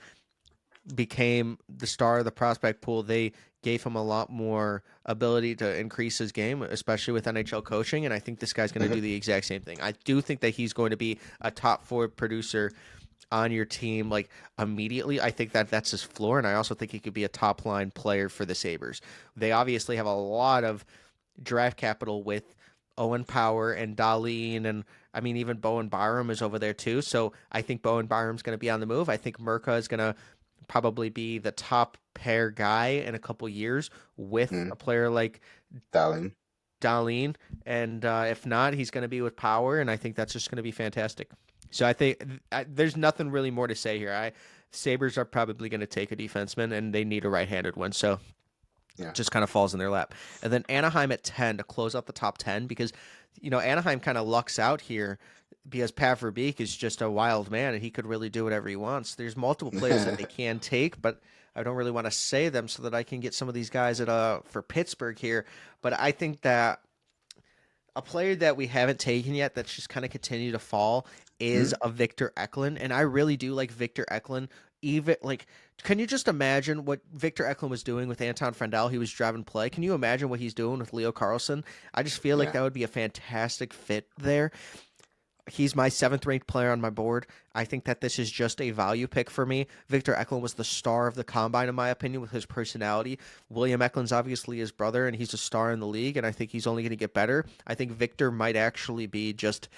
became the star of the prospect pool, they gave him a lot more ability to increase his game, especially with NHL coaching. And I think this guy's going to do the exact same thing. I do think that he's going to be a top four producer on your team like immediately. I think that that's his floor, and I also think he could be a top line player for the Sabres. They obviously have a lot of draft capital with Owen Power and Darlene, and I mean even Bowen Byram is over there too. So I think Bowen Byram's going to be on the move. I think Merca is going to probably be the top pair guy in a couple years with Mm, a player like Darling. Darlene, and if not, he's going to be with Power, and I think that's just going to be fantastic. So I think there's nothing really more to say here. Sabres are probably going to take a defenseman, and they need a right-handed one. So Yeah, just kind of falls in their lap. And then Anaheim at 10 to close out the top 10 because, Anaheim kind of lucks out here because Pat Verbeek is just a wild man and he could really do whatever he wants. There's multiple players that they can take, but I don't really want to say them so that I can get some of these guys for Pittsburgh here. But I think that a player that we haven't taken yet that's just kind of continued to fall is mm, a Victor Eklund, and I really do like Victor Eklund. Even like, can you just imagine what Victor Eklund was doing with Anton Frandel? He was driving play. Can you imagine what he's doing with Leo Carlson? I just feel like yeah. that would be a fantastic fit there. He's my seventh ranked player on my board. I think that this is just a value pick for me. Victor Eklund was the star of the combine, in my opinion, with his personality. William Eklund's obviously his brother, and he's a star in the league, and I think he's only going to get better. I think Victor might actually be just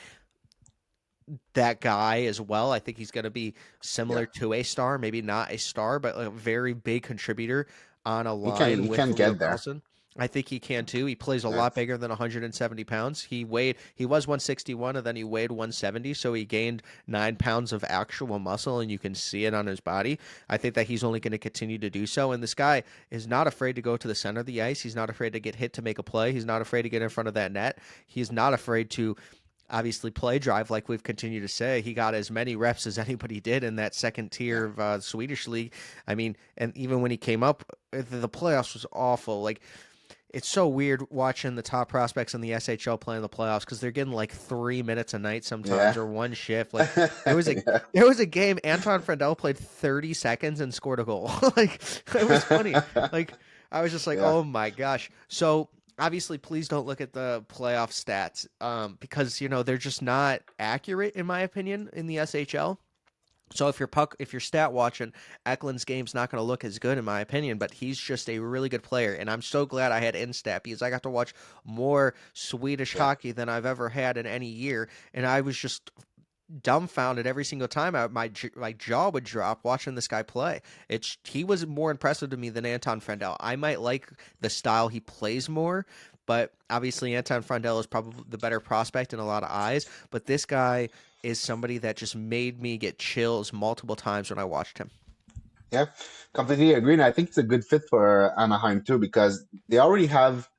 that guy as well. I think he's going to be Yeah. similar to a star, maybe not a star, but a very big contributor on a line He with can Leo get there. Carlson. I think he can too. He plays a Yeah. lot bigger than 170 pounds. He was 161 and then he weighed 170, so he gained 9 pounds of actual muscle, and you can see it on his body. I think that he's only going to continue to do so. And this guy is not afraid to go to the center of the ice. He's not afraid to get hit to make a play. He's not afraid to get in front of that net. He's not afraid to obviously play drive, like we've continued to say. He got as many reps as anybody did in that second tier Yeah. of Swedish league. I mean, and even when he came up, the playoffs was awful. Like, it's so weird watching the top prospects in the SHL play in the playoffs because they're getting like 3 minutes a night sometimes Yeah. or one shift. Like there was a Yeah. there was a game Anton Frandel played 30 seconds and scored a goal. Like it was funny. Like I was just like, Yeah. oh my gosh. So obviously, please don't look at the playoff stats because they're just not accurate in my opinion in the SHL. So if you're stat watching, Eklund's game's not going to look as good in my opinion, but he's just a really good player, and I'm so glad I had Instat because I got to watch more Swedish Yeah. hockey than I've ever had in any year, and I was just dumbfounded every single time my jaw would drop watching this guy play. He was more impressive to me than Anton Frandell. I might like the style he plays more, but obviously Anton Frandell is probably the better prospect in a lot of eyes. But this guy is somebody that just made me get chills multiple times when I watched him. Yeah, completely agree. And I think it's a good fit for Anaheim too because they already have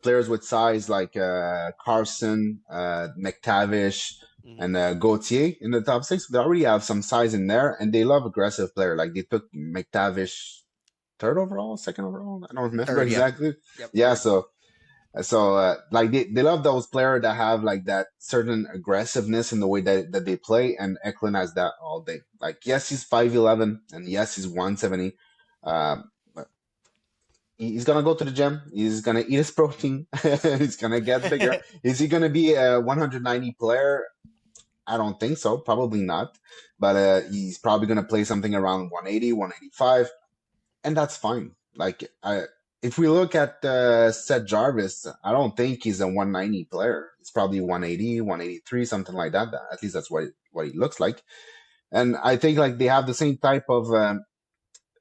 players with size like Carson, McTavish, Mhm. and Gauthier in the top six. They already have some size in there, and they love aggressive player. Like they took McTavish third overall, second overall. I don't remember Third, yeah, exactly. yep, Yeah, third. so like they love those players that have like that certain aggressiveness in the way that they play, and Eklund has that all day. Like yes, he's 5'11", and yes, he's 170. But he's gonna go to the gym. He's gonna eat his protein. He's gonna get bigger. Is he gonna be a 190 player? I don't think so. Probably not. But he's probably gonna play something around 180, 185, and that's fine. If we look at Seth Jarvis, I don't think he's a 190 player. It's probably 180, 183, something like that. At least that's what he looks like. And I think like they have the same type of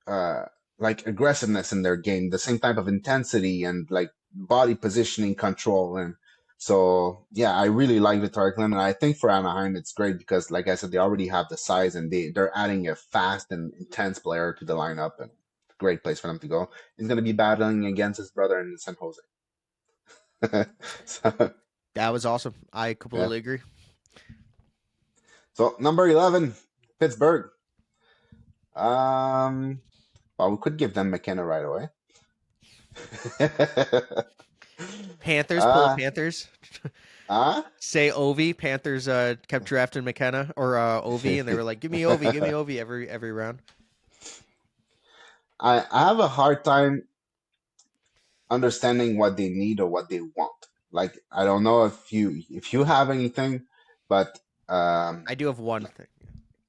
uh, like aggressiveness in their game, the same type of intensity and like body positioning control. And so, yeah, I really like Victoria Clement. And I think for Anaheim, it's great because, like I said, they already have the size and they're adding a fast and intense player to the lineup. And great place for them to go. He's going to be battling against his brother in San Jose. So, That was awesome. I yeah. completely agree. So, number 11, Pittsburgh. Um, well, we could give them McKenna right away. Panthers pull uh, Panthers. uh, Say Ovi. Panthers kept drafting McKenna or Ovi, and they were like, give me Ovi every round." I have a hard time understanding what they need or what they want. Like I don't know if you have anything, but I do have one thing.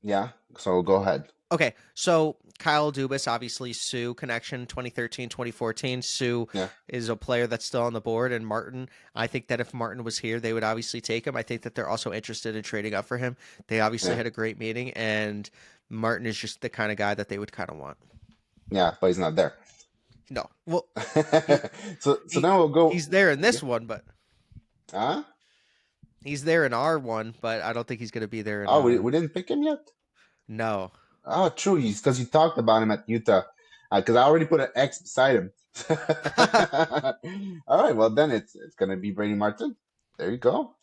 yeah. So go ahead. Okay, so Kyle Dubas, obviously Sue connection 2013, 2014. Sue Yeah, is a player that's still on the board, and Martin, I think that if Martin was here, they would obviously take him. I think that they're also interested in trading up for him. They obviously yeah, had a great meeting, and Martin is just the kind of guy that they would kind of want. yeah. But he's not there. No, well, he So he then we'll go. he's there in Yeah. this one, but Huh? he's there in our one, but I don't think he's going to be there in Oh, we didn't pick him yet. no. Oh, true. Because you talked about him at Utah. Because I already put an X beside him. All right. Well, then it's gonna be Brady Martin. There you go.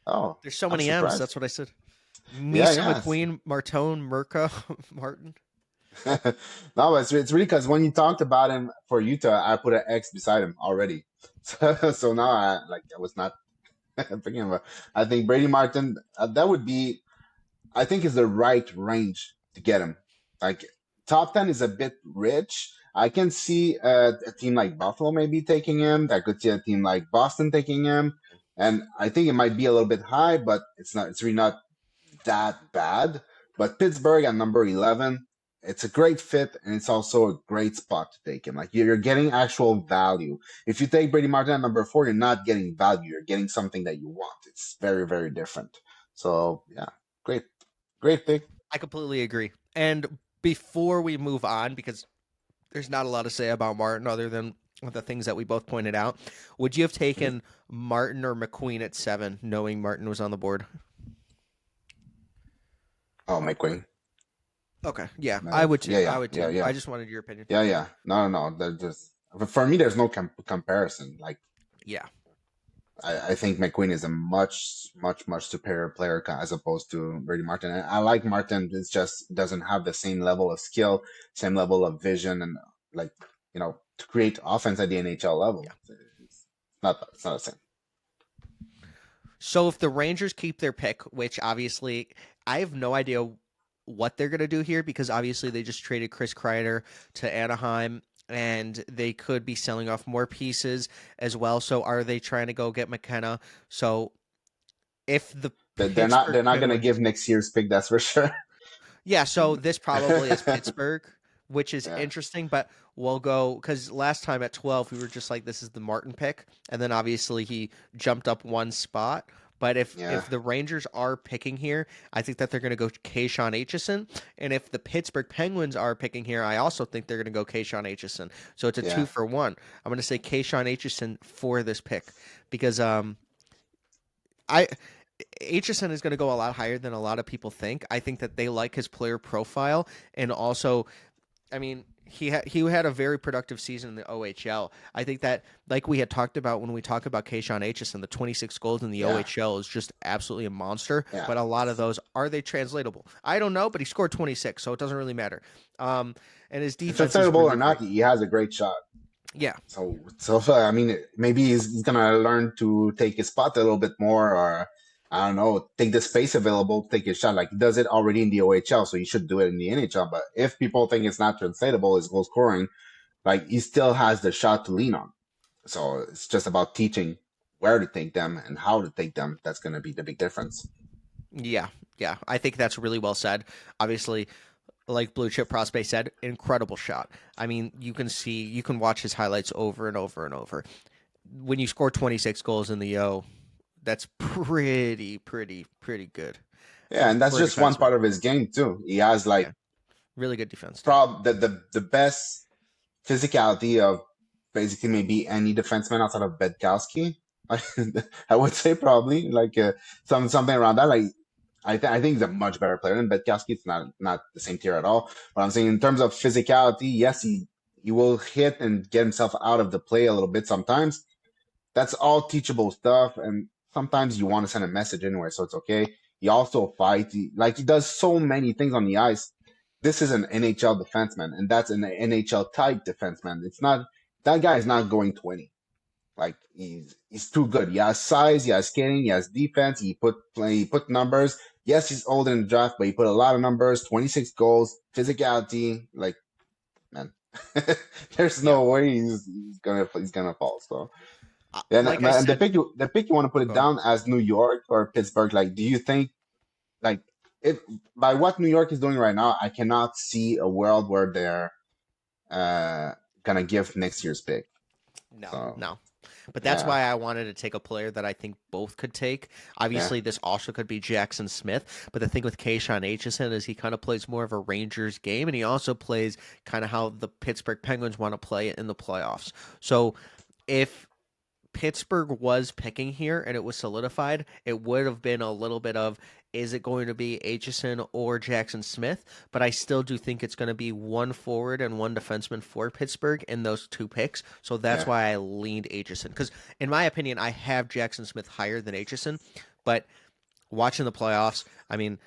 Oh, There's so I'm many M's. surprised. That's what I said. Yeah, Misa yeah. McQueen, Martone, Merca, Martin. No, it's really because when you talked about him for Utah, I put an X beside him already. So now I was not picking him. I think Brady Martin that would be I think is the right range to get him. Like top 10 is a bit rich. I can see a team like Buffalo maybe taking him. I could see a team like Boston taking him, and I think it might be a little bit high, but it's not. It's really not that bad. But Pittsburgh at number 11, it's a great fit, and it's also a great spot to take him. Like you're getting actual value. If you take Brady Martin at number 4, you're not getting value. You're getting something that you want. It's very, very different. So yeah, great, great pick. I completely agree. And before we move on, because there's not a lot to say about Martin other than the things that we both pointed out, would you have Mhm. taken Martin or McQueen at 7, knowing Martin was on the board? Oh, McQueen. Okay, yeah, I would too. Yeah, I yeah, would yeah, too. I yeah, just wanted your opinion. yeah, yeah. No, no, no. For me, there's no comparison. Like Yeah. I think McQueen is a much, much, much superior player as opposed to Brady Martin. And I like Martin. It's just doesn't have the same level of skill, same level of vision, and like to create offense at the NHL level. Yeah. It's not the same. So if the Rangers keep their pick, which obviously I have no idea what they're going to do here because obviously they just traded Chris Kreider to Anaheim and they could be selling off more pieces as well. So are they trying to go get McKenna? So if the They're not Pittsburgh they're not pick gonna give wins, next year's pick. That's for sure. Yeah, so this probably is Pittsburgh, which is Yeah, interesting, but we'll go because last time at 12 we were just like this is the Martin pick, and then obviously he jumped up one spot. But yeah, if the Rangers are picking here, I think that they're going to go Kayshawn Aitchison, and if the Pittsburgh Penguins are picking here, I also think they're going to go Kayshawn Aitchison. So it's a yeah. 2-for-1. I'm going to say Kayshawn Aitchison for this pick because I Aitchison is going to go a lot higher than a lot of people think. I think that they like his player profile, and also, I mean, he had a very productive season in the OHL. I think that, like we had talked about when we talk about Kayshawn Aitchison, the 26 goals in the Yeah, OHL is just absolutely a monster. yeah. But a lot of those are they translatable? I don't know, but he scored 26, so it doesn't really matter. Um, and his If it's defense is terrible or really not, great. he has a great shot. Yeah, So I mean, maybe he's gonna learn to take his spot a little bit more, or I don't know, take the space available to take his shot. Like he does it already in the OHL, so he should do it in the NHL. But if people think it's not translatable, his goal scoring, like he still has the shot to lean on. So it's just about teaching where to take them and how to take them. That's gonna be the big difference. yeah, yeah. I think that's really well said. Obviously, like Blue Chip Prospect said, incredible shot. I mean, you can watch his highlights over and over and over. When you score 26 goals in the O, that's pretty good Yeah, and that's for a just one defenseman. part of his game too. He has like Yeah, really good defense too. the best physicality of basically maybe any defenseman outside of Bedkowski. I would say probably like something around that. Like I think he's a much better player than Bedkowski. It's not the same tier at all. But I'm saying in terms of physicality, yes, he will hit and get himself out of the play a little bit sometimes. That's all teachable stuff, and sometimes you want to send a message anyway, so it's okay. He also fights. He does so many things on the ice. This is an NHL defenseman, and that's an NHL type defenseman. It's not that guy is not going 20. Like he's too good. He has size, he has skating, he has defense. He put numbers. Yes, he's old in the draft, but he put a lot of numbers. 26 goals, physicality. Like man, there's Yeah, no way he's gonna fall. So. Yeah, like I and said, the pick you want to put it go ahead. down as New York or Pittsburgh. Like, do you think like if by what New York is doing right now, I cannot see a world where they're uh gonna give next year's pick. No, So no. But that's yeah, why I wanted to take a player that I think both could take. yeah, Obviously, this also could be Jackson Smith, but the thing with Kayshawn Aitchison is he kind of plays more of a Rangers game, and he also plays kind of how the Pittsburgh Penguins want to play it in the playoffs. So if Pittsburgh was picking here and it was solidified, it would have been a little bit of is it going to be Aitchison or Jackson Smith? But I still do think it's going to be one forward and one defenseman for Pittsburgh in those two picks. So that's yeah, why I leaned Aitchison. Because in my opinion, I have Jackson Smith higher than Aitchison. But watching the playoffs, I mean,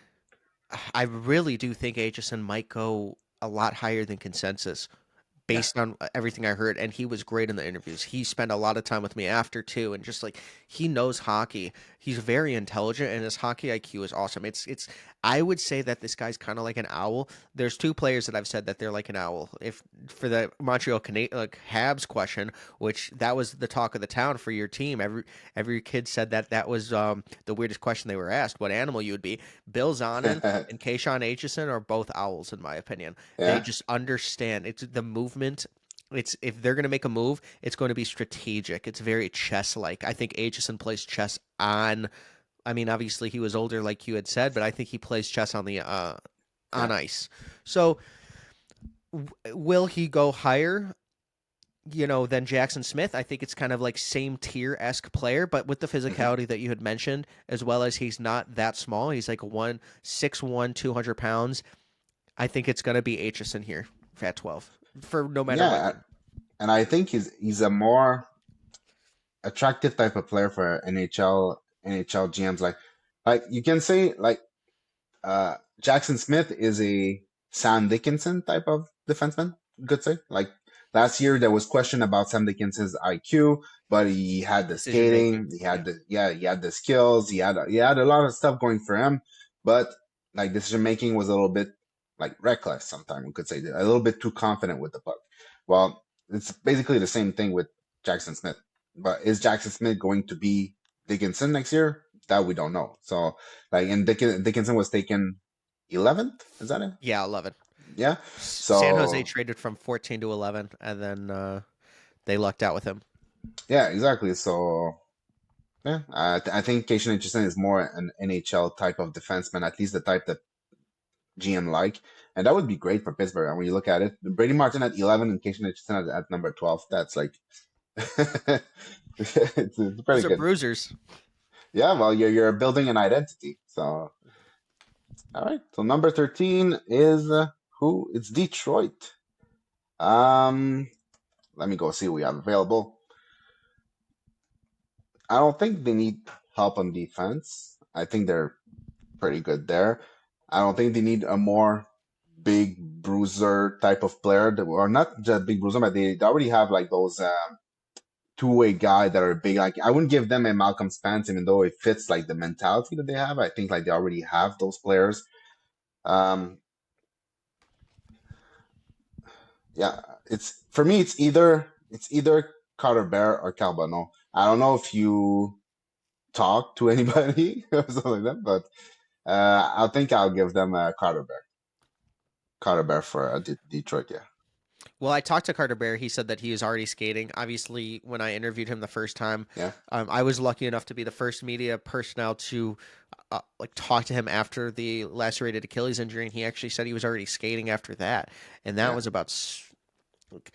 I really do think Aitchison might go a lot higher than consensus yeah, based on everything I heard, and he was great in the interviews. He spent a lot of time with me after too, and just like he knows hockey. He's very intelligent, and his hockey IQ is awesome. It's. I would say that this guy's kind of like an owl. There's two players that I've said that they're like an owl. If for the Montreal Habs question, which that was the talk of the town for your team, every kid said that that was the weirdest question they were asked. What animal you would be? Bill Zonin and Kayshawn Aitchison are both owls in my opinion. They yeah, just understand it's the movement. It's if they're going to make a move, it's going to be strategic. It's very chess like. I think Aitchison plays chess on. I mean, obviously he was older, like you had said, but I think he plays chess on the on yeah, ice. So will he go higher? Than Jackson Smith. I think it's kind of like same tier esque player, but with the mhm, physicality that you had mentioned, as well as he's not that small. He's like 161, 200 pounds. I think it's going to be Aitchison here at 12 for no matter what yeah. team. And I think he's a more attractive type of player for NHL GMs. Like you can say like Jackson Smith is a Sam Dickinson type of defenseman. Good say. Like last year, there was question about Sam Dickinson's IQ, but he had the Decision making. skating, Yeah. he had the skills, he had a lot of stuff going for him, but like decision making was a little bit like reckless. Sometimes we could say a little bit too confident with the puck. Well, it's basically the same thing with Jackson Smith. But is Jackson Smith going to be Dickinson next year? That we don't know. So like, and Dickinson was taken 11th. Is that it? Yeah, 11. Yeah. San Jose So traded from 14 to 11, and then they lucked out with him. yeah, exactly. So yeah, I think Keishin Hutchinson is more an NHL type of defenseman, at least the type that GM like, and that would be great for Pittsburgh. And when you look at it, Brady Martin at 11 and Keishin Hutchinson at number 12, that's like it's pretty Those are good. bruisers. Yeah, well, you're building an identity. So all right. So number 13 is who? It's Detroit. Um, Let me go see what we have available. I don't think they need help on defense. I think they're pretty good there. I don't think they need a more big bruiser type of player, or not just big bruiser, but they already have like those two-way guy that are big. Like I wouldn't give them a Malcolm Spence, even though it fits like the mentality that they have. I think like they already have those players. Um, yeah, it's for me. It's either Carter Bear or Calbano. I don't know if you talk to anybody or something like that, but I think I'll give them a Carter Bear. Carter Bear for Detroit. Yeah, Well, I talked to Carter Bear. He said that he is already skating. Obviously, when I interviewed him the first time, yeah, I was lucky enough to be the first media personnel to like talk to him after the lacerated Achilles injury, and he actually said he was already skating after that, and that yeah, was about like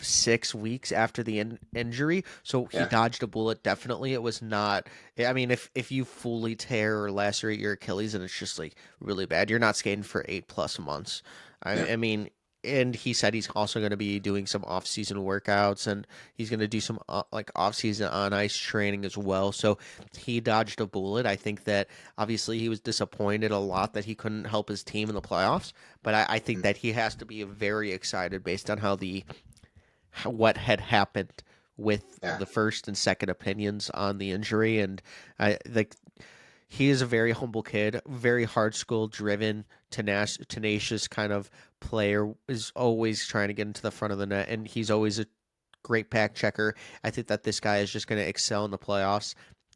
6 weeks after the injury. So he yeah. dodged a bullet. Definitely, it was not. I mean, if you fully tear or lacerate your Achilles and it's just like really bad, you're not skating for 8+ months. Yeah. I mean, and he said he's also going to be doing some off-season workouts and he's going to do some like off-season on ice training as well. So he dodged a bullet. I think that obviously he was disappointed a lot that he couldn't help his team in the playoffs, but I think Mm, that he has to be very excited based on how what had happened with yeah. the first and second opinions on the injury. And I like he is a very humble kid, very hard school driven, tenacious kind of player, is always trying to get into the front of the net, and he's always a great pack checker. I think that this guy is just going to excel in the playoffs.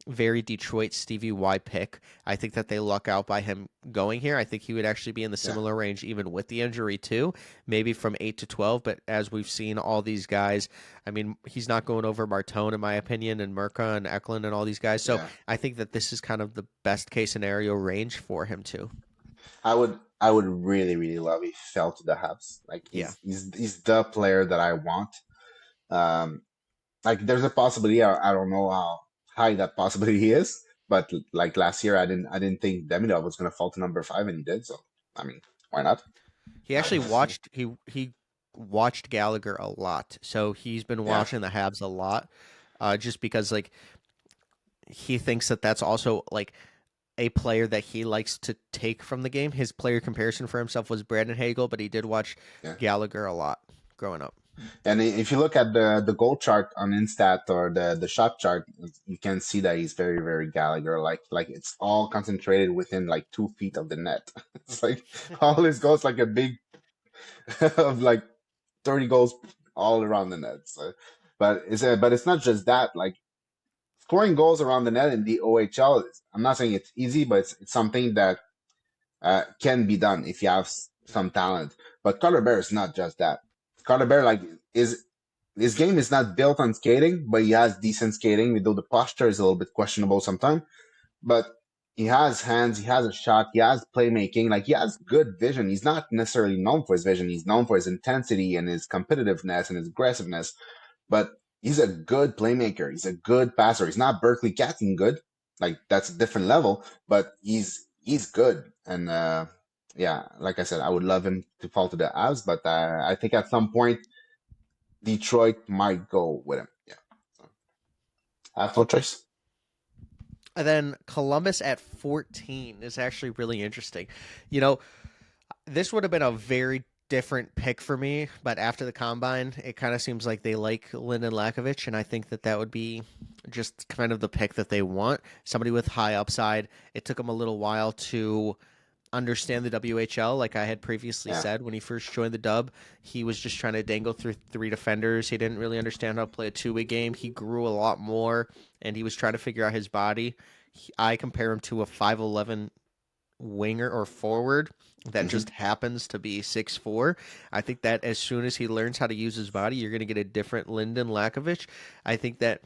Very Detroit Stevie Y pick. I think that they luck out by him going here. I think he would actually be in the Yeah. similar range even with the injury too, maybe from 8 to 12. But as we've seen all these guys, I mean, he's not going over Martone in my opinion, and Merca and Eklund and all these guys. So Yeah. I think that this is kind of the best case scenario range for him too. I would really, really love if he fell to the Habs. Like Yeah. he's the player that I want. Um, like there's a possibility. I don't know how high that possibility is, but like last year, I didn't think Demidov was gonna fall to number 5, and he did. So I mean, why not? He actually watched he watched Gallagher a lot. So he's been Yeah. watching the Habs a lot. Just because like he thinks that that's also like a player that he likes to take from the game. His player comparison for himself was Brandon Hagel, but he did watch Yeah. Gallagher a lot growing up. And if you look at the goal chart on Instat or the shot chart, you can see that he's very, very Gallagher. Like it's all concentrated within like 2 feet of the net. It's like all his goals like a big of like 30 goals all around the net. So, but it's not just that. Like scoring goals around the net in the OHL, I'm not saying it's easy, but it's something that can be done if you have some talent. But Carter Bear is not just that. Carter Bear like is his game is not built on skating, but he has decent skating. Though the posture is a little bit questionable sometimes, but he has hands, he has a shot, he has playmaking. Like he has good vision. He's not necessarily known for his vision. He's known for his intensity and his competitiveness and his aggressiveness. But he's a good playmaker. He's a good passer. He's not Berkeley Catton good. Like that's a different level, but he's good. And yeah, like I said, I would love him to fall to the Avs, but I think at some point Detroit might go with him. Yeah, so, I have no choice. And then Columbus at 14 is actually really interesting. You know, this would have been a very different pick for me, but after the combine, it kind of seems like they like Lyndon Lakovich, and I think that that would be just kind of the pick that they want. Somebody with high upside. It took him a little while to understand the WHL. Like I had previously Yeah, said, when he first joined the Dub, he was just trying to dangle through three defenders. He didn't really understand how to play a two-way game. He grew a lot more, and he was trying to figure out his body. I compare him to a 5'11" winger or forward that Hmm. just happens to be 6'4". I think that as soon as he learns how to use his body, you're going to get a different Lyndon Lakovic. I think that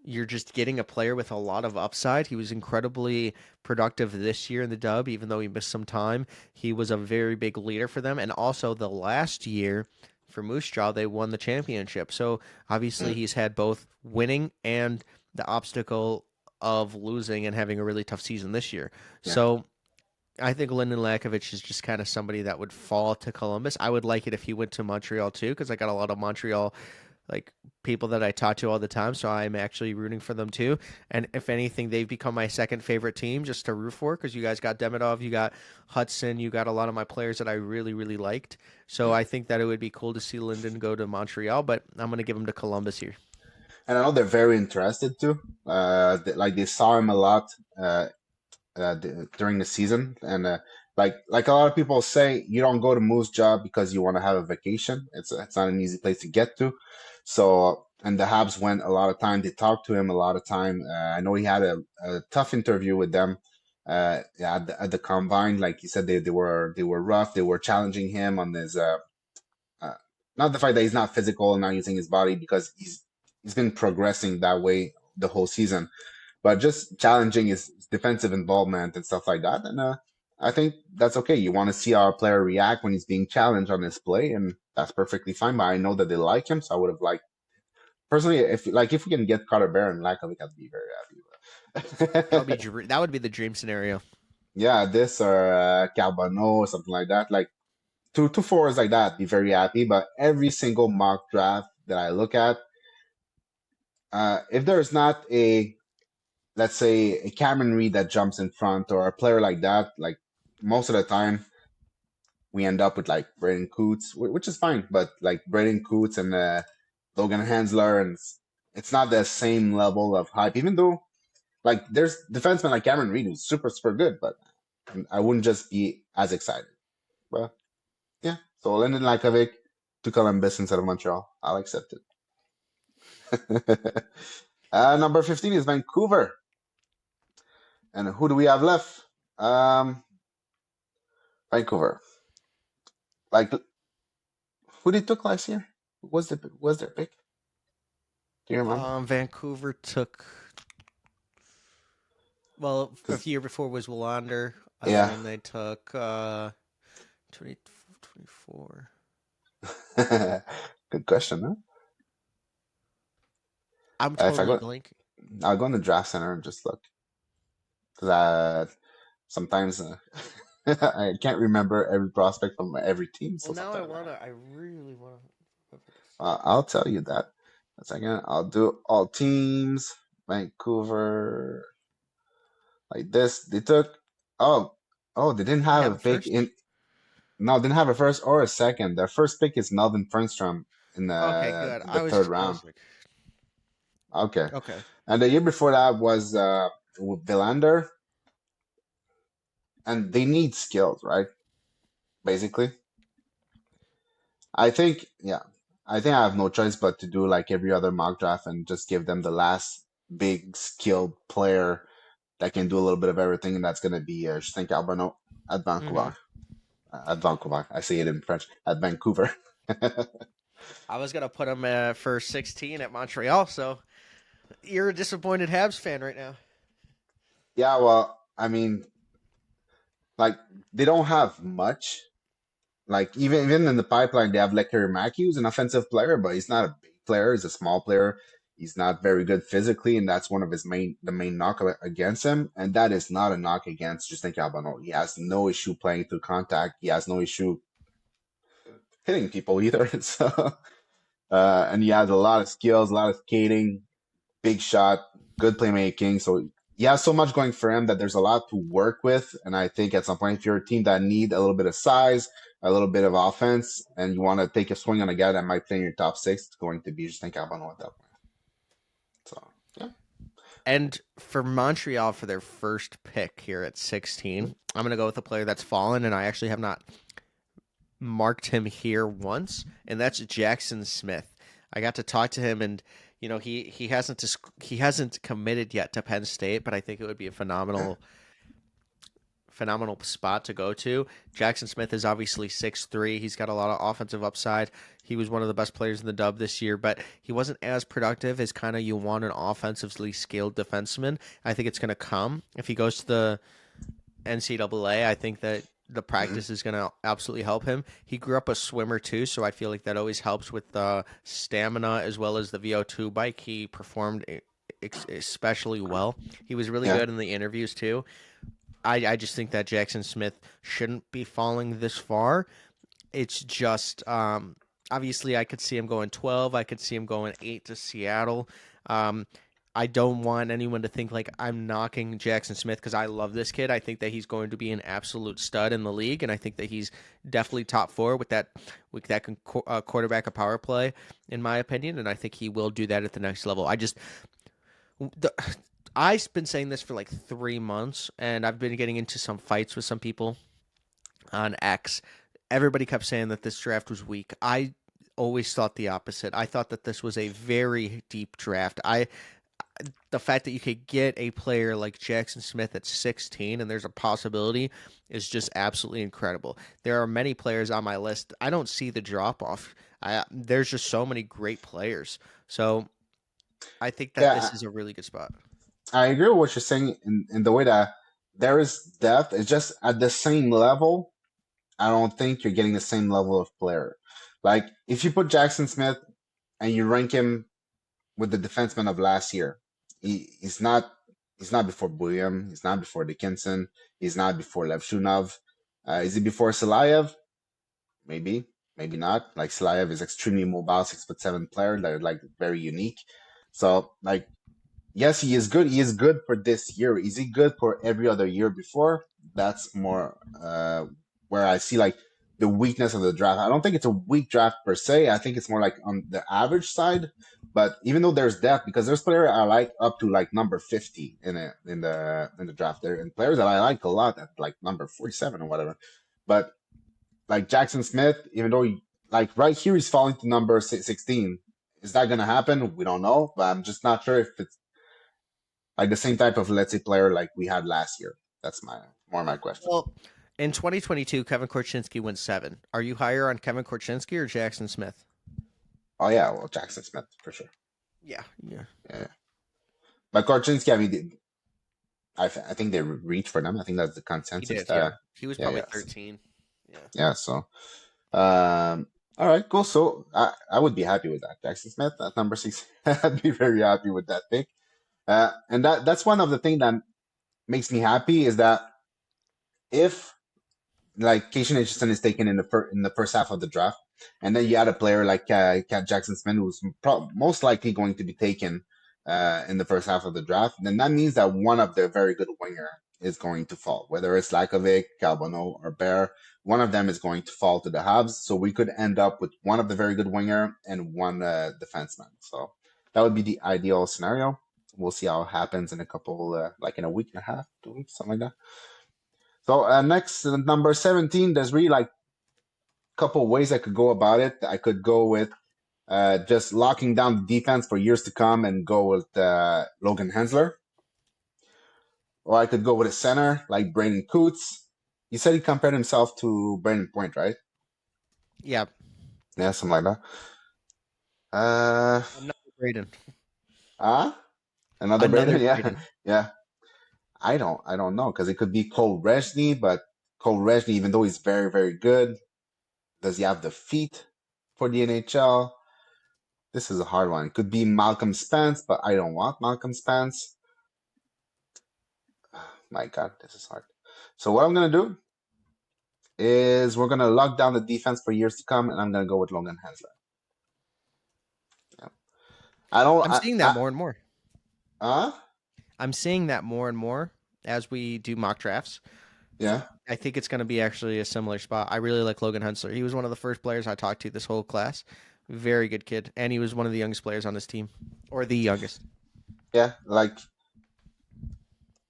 you're just getting a player with a lot of upside. He was incredibly productive this year in the Dub, even though he missed some time. He was a very big leader for them. And also the last year for Moose Jaw, they won the championship. So obviously he's had both winning and the obstacle of losing and having a really tough season this year. Yeah. So I think Lyndon Lakovic is just kind of somebody that would fall to Columbus. I would like it if he went to Montreal too, because I got a lot of Montreal like people that I talk to all the time, so I'm actually rooting for them too. And if anything, they've become my second favorite team just to root for because you guys got Demidov, you got Hudson, you got a lot of my players that I really, really liked. So Yeah. I think that it would be cool to see Linden go to Montreal, but I'm going to give him to Columbus here. And I know they're very interested too. Like they saw him a lot during the season, and like a lot of people say, you don't go to Moose Jaw because you want to have a vacation. It's not an easy place to get to. So and the Habs went a lot of time. They talked to him a lot of time. I know he had a tough interview with them. Yeah, at the combine, like he said, they were rough. They were challenging him on his uh, not the fact that he's not physical and not using his body because he's been progressing that way the whole season, but just challenging his defensive involvement and stuff like that. And I think that's okay. You want to see our player react when he's being challenged on his play, and that's perfectly fine. But I know that they like him, so I would have liked personally if we can get Carter Bear and Lakovic, I'd be very happy. That would be the dream scenario. Yeah, this or Carbonneau or something like that. Like two fours like that, be very happy. But every single mock draft that I look at, if there's not a let's say a Cameron Reed that jumps in front or a player like that, like most of the time we end up with like Braden Coots, which is fine, but like Braden Coots and Logan Hansler, and it's not the same level of hype, even though like there's defensemen like Cameron Reed who's super, super good, but I wouldn't just be as excited. But yeah, so Lyndon Lakovic to Columbus instead of Montreal. I'll accept it. Number 15 is Vancouver. And who do we have left? Um, Vancouver. Like, who they took last year? Was their pick? Do you remember? Vancouver took, well, a Because year before was Willander, and yeah, then they took 2024. good question, huh? I'm If I totally go, blanking. I'll go in the draft center and just look because sometimes I can't remember every prospect from every team, Well, so now I sometimes wanna. I really wanna. I'll tell you that. A second, I'll do all teams. Vancouver like this. They took oh they didn't They have have a a pick first. in. No, didn't have a first or a second. Their first pick is Melvin Fernstrom in Okay, good. the third I round. was like, Okay. okay. And the year before that was with Villander, and they need skills, right? Basically, I think, yeah, I think I have no choice but to do like every other mock draft and just give them the last big skilled player that can do a little bit of everything, and that's gonna be Justin Carbonneau at Hmm. Vancouver. At Vancouver, I say it in French. At Vancouver. I was gonna put him for 16 at Montreal, so you're a disappointed Habs fan right now. Yeah, well, I mean, like they don't have much. Like even in the pipeline, they have Lecker Mackey, who's an offensive player, but he's not a big player. He's a small player. He's not very good physically, and that's one of his main knock against him. And that is not a knock against Justin Carbonneau. He has no issue playing through contact. He has no issue hitting people either. So, and he has a lot of skills, a lot of skating, big shot, good playmaking. So he has so much going for him that there's a lot to work with. And I think at some point, if you're a team that need a little bit of size, a little bit of offense, and you want to take a swing on a guy that might play in your top six, it's going to be Justin Carbonneau at that point. So yeah. And for Montreal for their first pick here at 16, I'm gonna go with a player that's fallen, and I actually have not marked him here once, and that's Jackson Smith. I got to talk to him, and he hasn't committed yet to Penn State, but I think it would be a phenomenal spot to go to. Jackson Smith is obviously 6'3". He's got a lot of offensive upside. He was one of the best players in the dub this year, but he wasn't as productive as kind of you want an offensively skilled defenseman. I think it's going to come if he goes to the NCAA. I think that the Mhm. practice is going to absolutely help him. He grew up a swimmer too, so I feel like that always helps with the stamina as well as the VO2 bike. He performed especially well. He was really Yeah. good in the interviews too. I just think that Jackson Smith shouldn't be falling this far. It's just obviously I could see him going 12. I could see him going 8 to Seattle. Um, I don't want anyone to think like I'm knocking Jackson Smith because I love this kid. I think that he's going to be an absolute stud in the league, and I think that he's definitely top four with that quarterback a power play, in my opinion. And I think he will do that at the next level. The, I've been saying this for like 3 months, and I've been getting into some fights with some people on X. Everybody kept saying that this draft was weak. I always thought the opposite. I thought that this was a very deep draft. The fact that you could get a player like Jackson Smith at 16 and there's a possibility is just absolutely incredible. There are many players on my list. I don't see the drop off. There's just so many great players. So I think that Yeah, this is a really good spot. I agree with what you're saying in the way that there is depth. It's just at the same level. I don't think you're getting the same level of player. Like if you put Jackson Smith and you rank him with the defenseman of last year, he's not before William. He's not before Dickinson. He's not before Levshunov. Is he before Silayev? Maybe, maybe not. Like Silayev is extremely mobile, 6'7" player that are like very unique. So like yes, he is good. He is good for this year. Is he good for every other year before? That's more where I see like the weakness of the draft. I don't think it's a weak draft per se. I think it's more like on the average side. But even though there's depth, because there's players I like up to like number 50 in the draft there, and players that I like a lot at like number 47 or whatever. But like Jackson Smith, even though he, like right here he's falling to number 16. Is that gonna happen? We don't know, but I'm just not sure if it's like the same type of let's say player like we had last year. That's my question. Well, in 2022, Kevin Korchinski went 7. Are you higher on Kevin Korchinski or Jackson Smith? Oh yeah, well Jackson Smith for sure. Yeah, yeah. Yeah, but Korchinski, I mean, I think they reached for them. I think that's the He consensus. did, yeah. He was Yeah, probably yeah, 13. Yeah. yeah. So, all right, cool. So I would be happy with that. Jackson Smith at number 6. I'd be very happy with that pick. And that's one of the things that makes me happy is that if like Keishan Richardson is taken in the first half of the draft, and then you add a player like Cat Jackson Smith, who's most likely going to be taken in the first half of the draft, then that means that one of the very good winger is going to fall, whether it's Lakovic, Calbono, or Bear. One of them is going to fall to the Habs, so we could end up with one of the very good winger and one defenseman. So that would be the ideal scenario. We'll see how it happens in a couple, like in a week and a half, 2 weeks, something like that. So next, number 17, there's really like a couple ways I could go about it. I could go with just locking down the defense for years to come and go with Logan Hensler. Or I could go with a center like Brandon Coots. You said he compared himself to Brandon Point, right? Yeah. Yeah, something like that. Uh, Another Braden. another Another Brandon, yeah, Braden. yeah. I don't know because it could be Cole Reshney, but Cole Reshney, even though he's very, very good, does he have the feet for the NHL? This is a hard one. It could be Malcolm Spence, but I don't want Malcolm Spence. My God, this is hard. So what I'm gonna do is we're gonna lock down the defense for years to come, and I'm gonna go with Logan Hensler. Yeah. I don't. I'm seeing that more and more. uh, I'm seeing that more and more as we do mock drafts. yeah. I think it's going to be actually a similar spot. I really like Logan Hensler. He was one of the first players I talked to this whole class. Very good kid, and he was one of the youngest players on this team, or the youngest. Yeah, like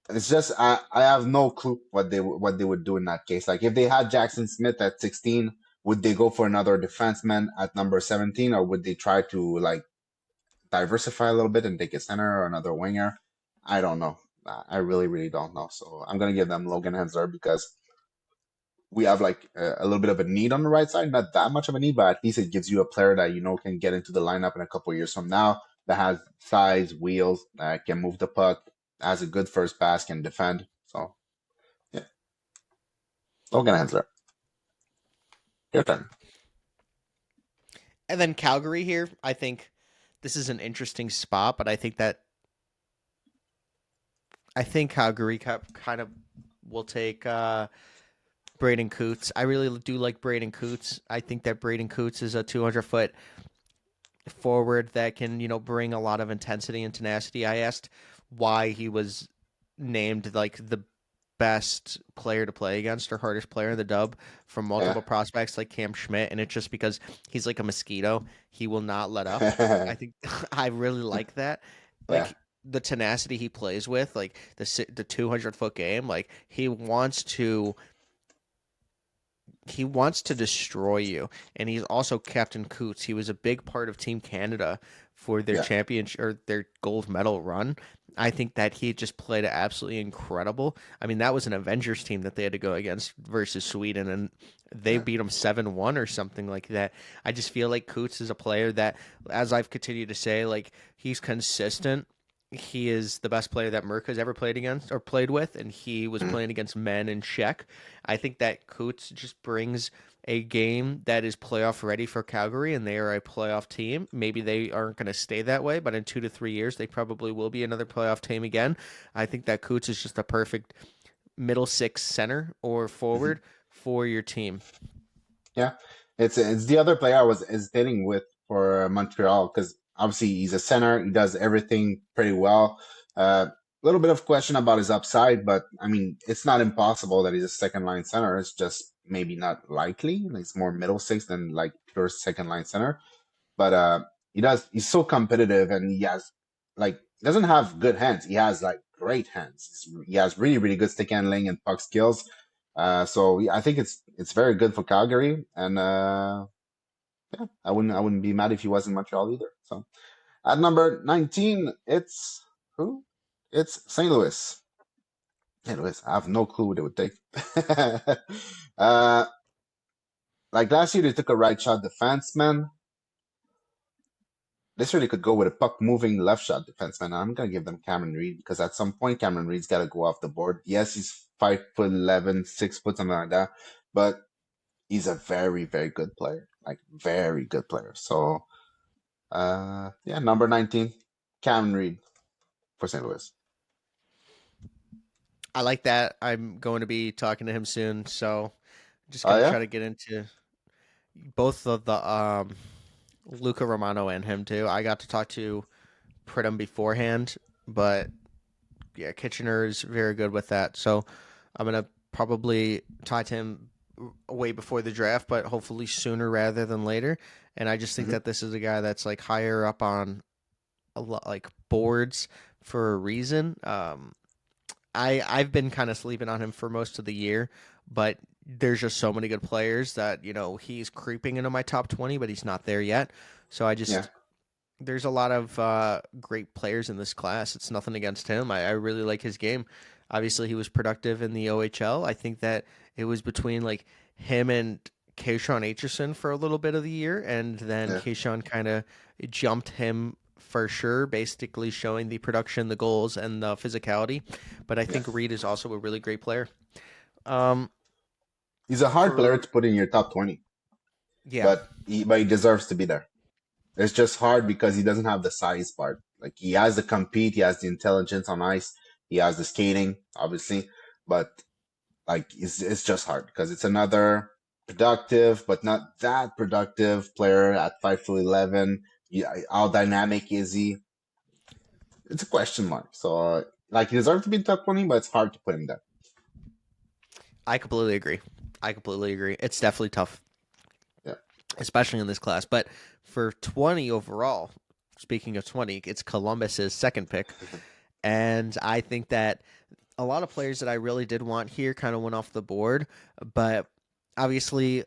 it's just I have no clue what they would do in that case. Like if they had Jackson Smith at 16, would they go for another defenseman at number 17, or would they try to like diversify a little bit and take a center or another winger? I don't know. I really, really don't know. So I'm gonna give them Logan Hensler because we have like a little bit of a need on the right side, not that much of a need, but at least it gives you a player that you know can get into the lineup in a couple of years from now that has size, wheels, can move the puck, has a good first pass, can defend. So yeah, Logan Hensler, your turn. And then Calgary here, I think this is an interesting spot, but I think Calgary kind of will take Braden Coots. I really do like Braden Coots. I think that Braden Coots is a 200-foot forward that can, bring a lot of intensity and tenacity. I asked why he was named like the best player to play against or hardest player in the dub from multiple prospects like Cam Schmidt, and it's just because he's like a mosquito. He will not let up. Yeah, I think I really like that. yeah, Like the tenacity he plays with, like the 200-foot game, like he wants to destroy you. And he's also Captain Coots. He was a big part of Team Canada for their yeah, championship or their gold medal run. I think that he just played absolutely incredible. I mean, that was an Avengers team that they had to go against versus Sweden, and they yeah. beat them 7-1 or something like that. I just feel like Coots is a player that, as I've continued to say, like he's consistent. He is the best player that Merck has ever played against or played with, and he was Mm, playing against men in Czech. I think that Coots just brings a game that is playoff ready for Calgary, and they are a playoff team. Maybe they aren't going to stay that way, but in 2 to 3 years, they probably will be another playoff team again. I think that Coots is just a perfect middle six center or mhm. forward for your team. Yeah, it's the other player I was hesitating with for Montreal because obviously he's a center. He does everything pretty well. A little bit of question about his upside, but I mean, it's not impossible that he's a second line center. It's just maybe not likely. He's more middle six than like pure second line center. But he's so competitive and he has like doesn't have good hands. He has like great hands. He has really really good stick handling and puck skills. So yeah, I think it's very good for Calgary, and yeah, I wouldn't be mad if he was in Montreal either. So at number 19, it's who? It's St. Louis. St. Louis. I have no clue what they would take. uh, like last year, they took a right shot defenseman. This really could go with a puck moving left shot defenseman. I'm gonna give them Cameron Reed because at some point Cameron Reed's got to go off the board. Yes, he's 5'11", 6 foot, something like that, but he's a very very good player, like very good player. So yeah, number 19, Cameron Reed for St. Louis. I like that. I'm going to be talking to him soon, so just Oh going to try yeah, to get into both of the Luca Romano and him too. I got to talk to Pridham beforehand, but yeah, Kitchener is very good with that. So I'm gonna probably talk to him way before the draft, but hopefully sooner rather than later. And I just think hmm that this is a guy that's like higher up on a lot like boards for a reason. I've been kind of sleeping on him for most of the year, but there's just so many good players that he's creeping into my top 20, but he's not there yet. So I yeah, just there's a lot of great players in this class. It's nothing against him. I really like his game. Obviously, he was productive in the OHL. I think that it was between like him and Kayshawn Aitchison for a little bit of the year, and then yeah, Kayshawn kind of jumped him for sure, basically showing the production, the goals, and the physicality. But I yeah. think Reed is also a really great player. Um, He's a hard player for to put in your top 20, yeah, but he deserves to be there. It's just hard because he doesn't have the size part. Like he has the compete, he has the intelligence on ice, he has the skating, obviously, but like it's just hard because it's another productive but not that productive player at 5'11". Yeah, how dynamic is he? It's a question mark. So like he deserves to be in top 20, but it's hard to put him there. I completely agree. I completely agree. It's definitely tough, Yeah. especially in this class. But for 20 overall, speaking of 20, it's Columbus's second pick. And I think that a lot of players that I really did want here kind of went off the board. But obviously,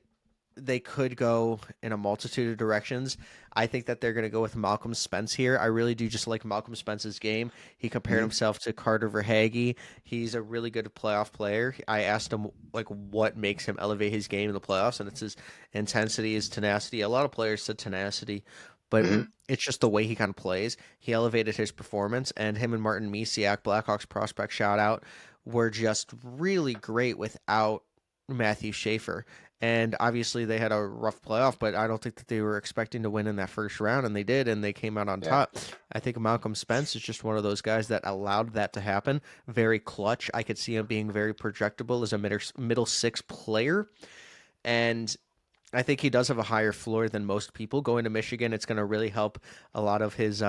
they could go in a multitude of directions. I think that they're going to go with Malcolm Spence here. I really do just like Malcolm Spence's game. He compared Hmm. himself to Carter Verhaeghe. He's a really good playoff player. I asked him like what makes him elevate his game in the playoffs, and it's his intensity, his tenacity. A lot of players said tenacity, but Hmm. it's just the way he kind of plays. He elevated his performance, and him and Martin Misiak, Blackhawks prospect shout out, were just really great without Matthew Schaefer. And obviously they had a rough playoff, but I don't think that they were expecting to win in that first round, and they did, and they came out on Yeah. top. I think Malcolm Spence is just one of those guys that allowed that to happen. Very clutch. I could see him being very projectable as a middle six player, and I think he does have a higher floor than most people. Going to Michigan, it's going to really help a lot of his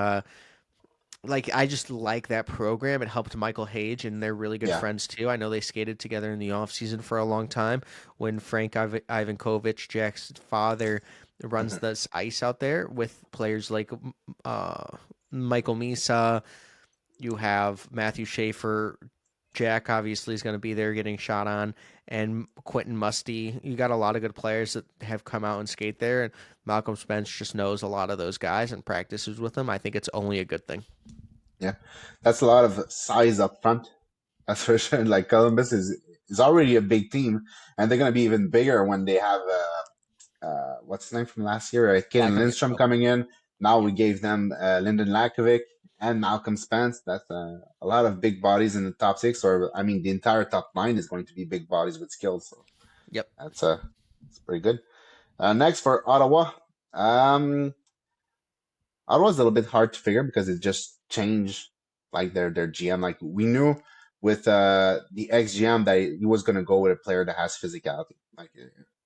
like I just like that program. It helped Michael Hage, and they're really good Yeah. friends too. I know they skated together in the off season for a long time. When Frank Ivankovich, Jack's father, runs Hmm. this ice out there with players like uh, Michael Misa, you have Matthew Schaefer. Jack obviously is going to be there getting shot on, and Quentin Musty. You got a lot of good players that have come out and skate there, and Malcolm Spence just knows a lot of those guys and practices with them. I think it's only a good thing. Yeah. That's a lot of size up front. That's for sure. Like Columbus is already a big team, and they're gonna be even bigger when they have what's his name from last year? Kaden Lakovic. Lindstrom coming in. Now we gave them Lyndon Lakovic and Malcolm Spence. That's a lot of big bodies in the top six, or I mean, the entire top nine is going to be big bodies with skills. So Yep. that's pretty good. Next for Ottawa. Um, Ottawa's a little bit hard to figure because it just changed like their GM. Like we knew with the ex GM that he was gonna go with a player that has physicality. Like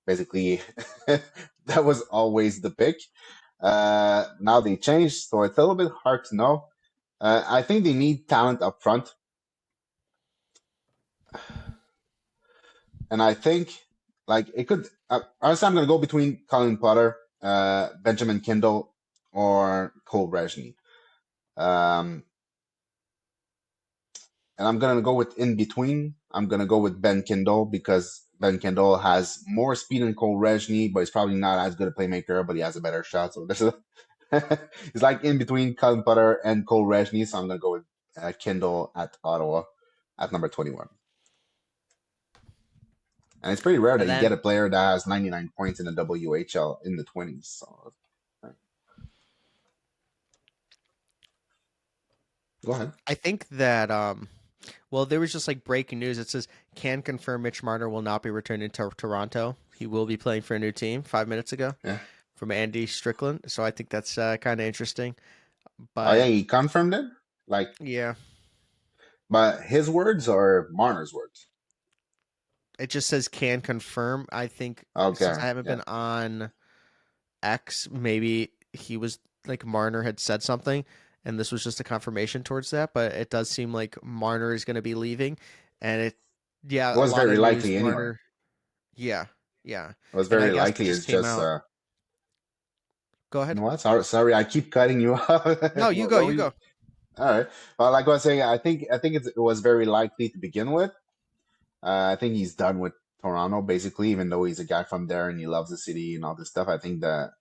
basically that was always the pick. Now they changed, so it's a little bit hard to know. I think they need talent up front, and I think like it could. Honestly, I'm gonna go between Colin Potter, Benjamin Kindle, or Cole Resney. Um, and I'm gonna go with in between. I'm gonna go with Ben Kindle because Ben Kindle has more speed than Cole Resney, but he's probably not as good a playmaker, but he has a better shot. So this is it's like in between Colin Potter and Cole Resney. So I'm gonna go with Kindle at Ottawa at number 21. And it's pretty rare that And you get then a player that has 99 points in the WHL in the 20s. So go ahead. I think that well, there was just like breaking news. It says can confirm Mitch Marner will not be returning to Toronto. He will be playing for a new team 5 minutes ago Yeah. from Andy Strickland. So I think that's kind of interesting. Oh yeah, But he confirmed it. Like, yeah, but his words or Marner's words. it just says can confirm. I think since Okay. I haven't Yeah. been on X, maybe he was like Marner had said something, and this was just a confirmation towards that. But it does seem like Marner is going to be leaving, and It yeah, a was lot very of news. likely anyway. Marner, yeah, yeah, It was and I very guess it likely. just It's came just out. Go you ahead. know what? Sorry, I keep cutting you off. No, you What go, were you you? go. All right. Well, like I was saying, I think it was very likely to begin with. I think he's done with Toronto, basically, even though he's a guy from there and he loves the city and all this stuff. I think the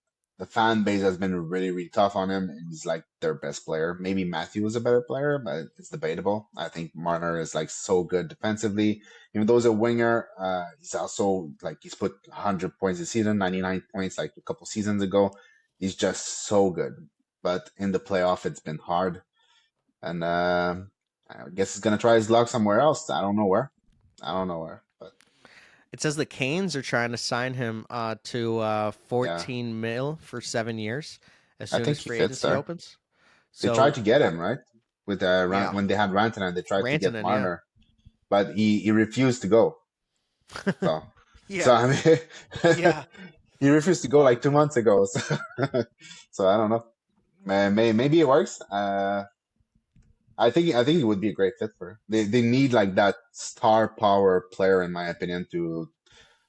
fan base has been really, really tough on him, and he's like their best player. Maybe Matthew is a better player, but it's debatable. I think Marner is like so good defensively. Even though he's a winger, he's also like he's put 100 points this season, 99 points like a couple seasons ago. He's just so good. But in the playoff, it's been hard, and I guess he's gonna try his luck somewhere else. I don't know where. I don't know where, but It says the Canes are trying to sign him to yeah, 14 mil for 7 years as I soon think as he free fits agency there. opens. They tried So to get him right with yeah, when they had Rantanen, they tried to get Rantanen, yeah, Marner, but he refused to go. So yeah, I mean, yeah. he refused to go like 2 months ago. So, so I don't know. Maybe it works. I think it would be a great fit for. They need like that star power player in my opinion to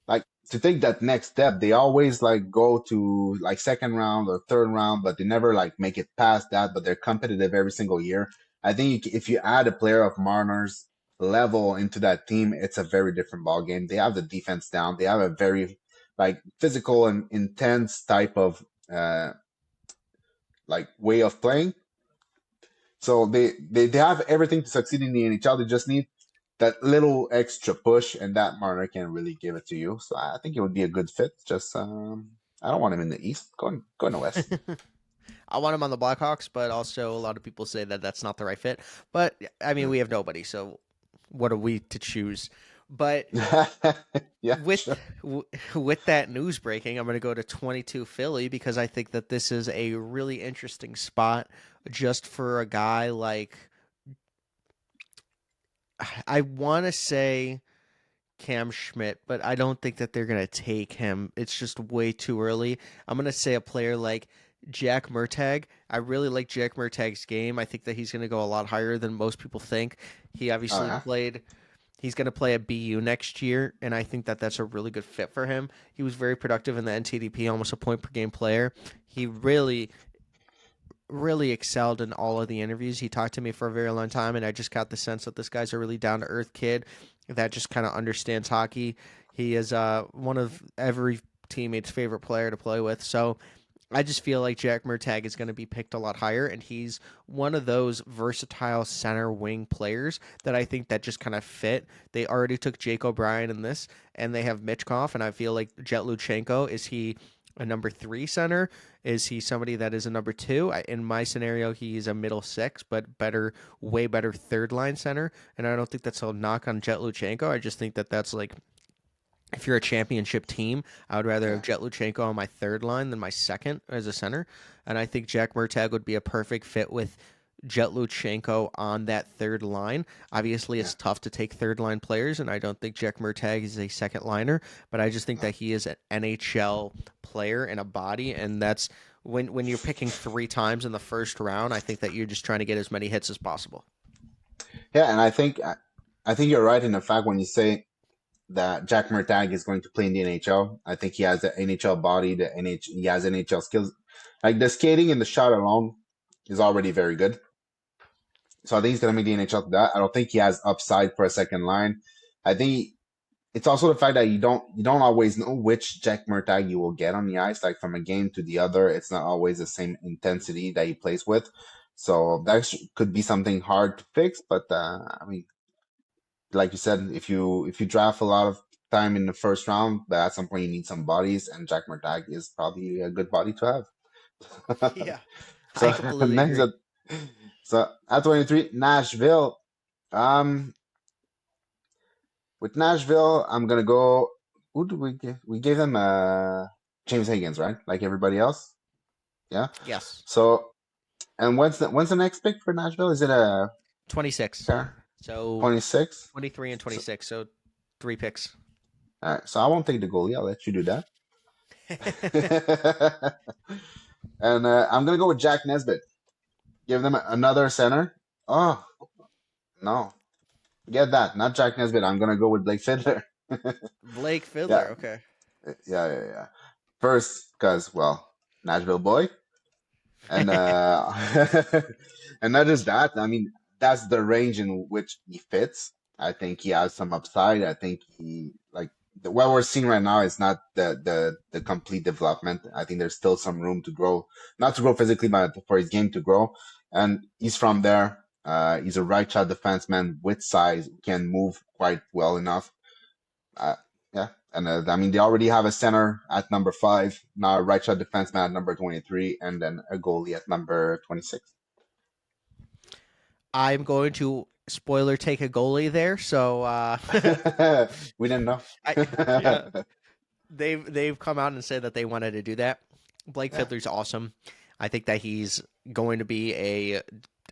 like to take that next step. They always like go to like second round or third round, but they never like make it past that. But they're competitive every single year. I think if you add a player of Marner's level into that team, it's a very different ball game. They have the defense down. They have a very like physical and intense type of uh, like way of playing. So they have everything to succeed in the NHL. They just need that little extra push, and that Marner can really give it to you. So I think it would be a good fit. Just I don't want him in the East. Go in the West. I want him on the Blackhawks, but also a lot of people say that that's not the right fit. But I mean, we have nobody, so what are we to choose? But Yeah, with sure. with that news breaking, I'm going to go to 22 Philly because I think that this is a really interesting spot just for a guy like I want to say Cam Schmidt, but I don't think that they're going to take him. It's just way too early. I'm going to say a player like Jack Murtagh. I really like Jack Murtagh's game. I think that he's going to go a lot higher than most people think. He Oh obviously yeah, played He's going to play at BU next year, and I think that that's a really good fit for him. He was very productive in the NTDP, almost a point per game player. He really excelled in all of the interviews. He talked to me for a very long time, and I just got the sense that this guy's a really down to earth kid that just kind of understands hockey. He is one of every teammate's favorite player to play with. So I just feel like Jack Murtagh is going to be picked a lot higher, and he's one of those versatile center wing players that I think that just kind of fit. They already took Jake O'Brien in this, and they have Mitchkov, and I feel like Jet Luchenko, is he a number three center? Is he somebody that is a number two? In my scenario, he's a middle six, but better, way better third line center. And I don't think that's a knock on Jet Luchenko. I just think that that's like if you're a championship team, I would rather have yeah, Jet Luchenko on my third line than my second as a center. And I think Jack Murtagh would be a perfect fit with Jet Luchenko on that third line. Obviously, yeah. it's tough to take third line players, and I don't think Jack Murtagh is a second liner, but I just think No. that he is an NHL player and a body, and that's when you're picking three times in the first round, I think that you're just trying to get as many hits as possible. Yeah, and I think you're right in the fact when you say that Jack Murtagh is going to play in the NHL. I think he has the NHL body, he has NHL skills. Like the skating and the shot alone is already very good. So I think he's gonna make the NHL to that. I don't think he has upside for a second line. I think it's also the fact that you don't always know which Jack Murtagh you will get on the ice. Like from a game to the other, it's not always the same intensity that he plays with. So that could be something hard to fix. But I mean, like you said, if you draft a lot of time in the first round, but at some point you need some bodies, and Jack Murtagh is probably a good body to have. Yeah, I So completely next agree. up, so at 23, Nashville. Um, with Nashville, I'm gonna go. Who do we give? We gave them James Higgins, right? Like everybody else. Yeah. Yes, So and when's the next pick for Nashville? Is it a 26. yeah, So 26? 23 and So 26. So three picks. all right. So I won't take the goalie. I'll let you do that. And I'm gonna go with Jack Nesbitt. Give them another center. Oh no, get that. Not Jack Nesbitt. I'm gonna go with Blake Fiddler. Blake Yeah, Fiddler. Okay. yeah. First, because well, Nashville boy, and and not just that. I mean, that's the range in which he fits. I think he has some upside. I think he like what we're seeing right now is not the complete development. I think there's still some room to grow, not to grow physically, but for his game to grow. And he's from there. He's a right shot defenseman with size, can move quite well enough. Uh, yeah, and I mean they already have a center at number five, now a right shot defenseman at number 23, and then a goalie at number 26. I'm going to spoiler take a goalie there. So We didn't know. I yeah, they've come out and said that they wanted to do that. Blake Yeah, Fiddler's awesome. I think that he's going to be a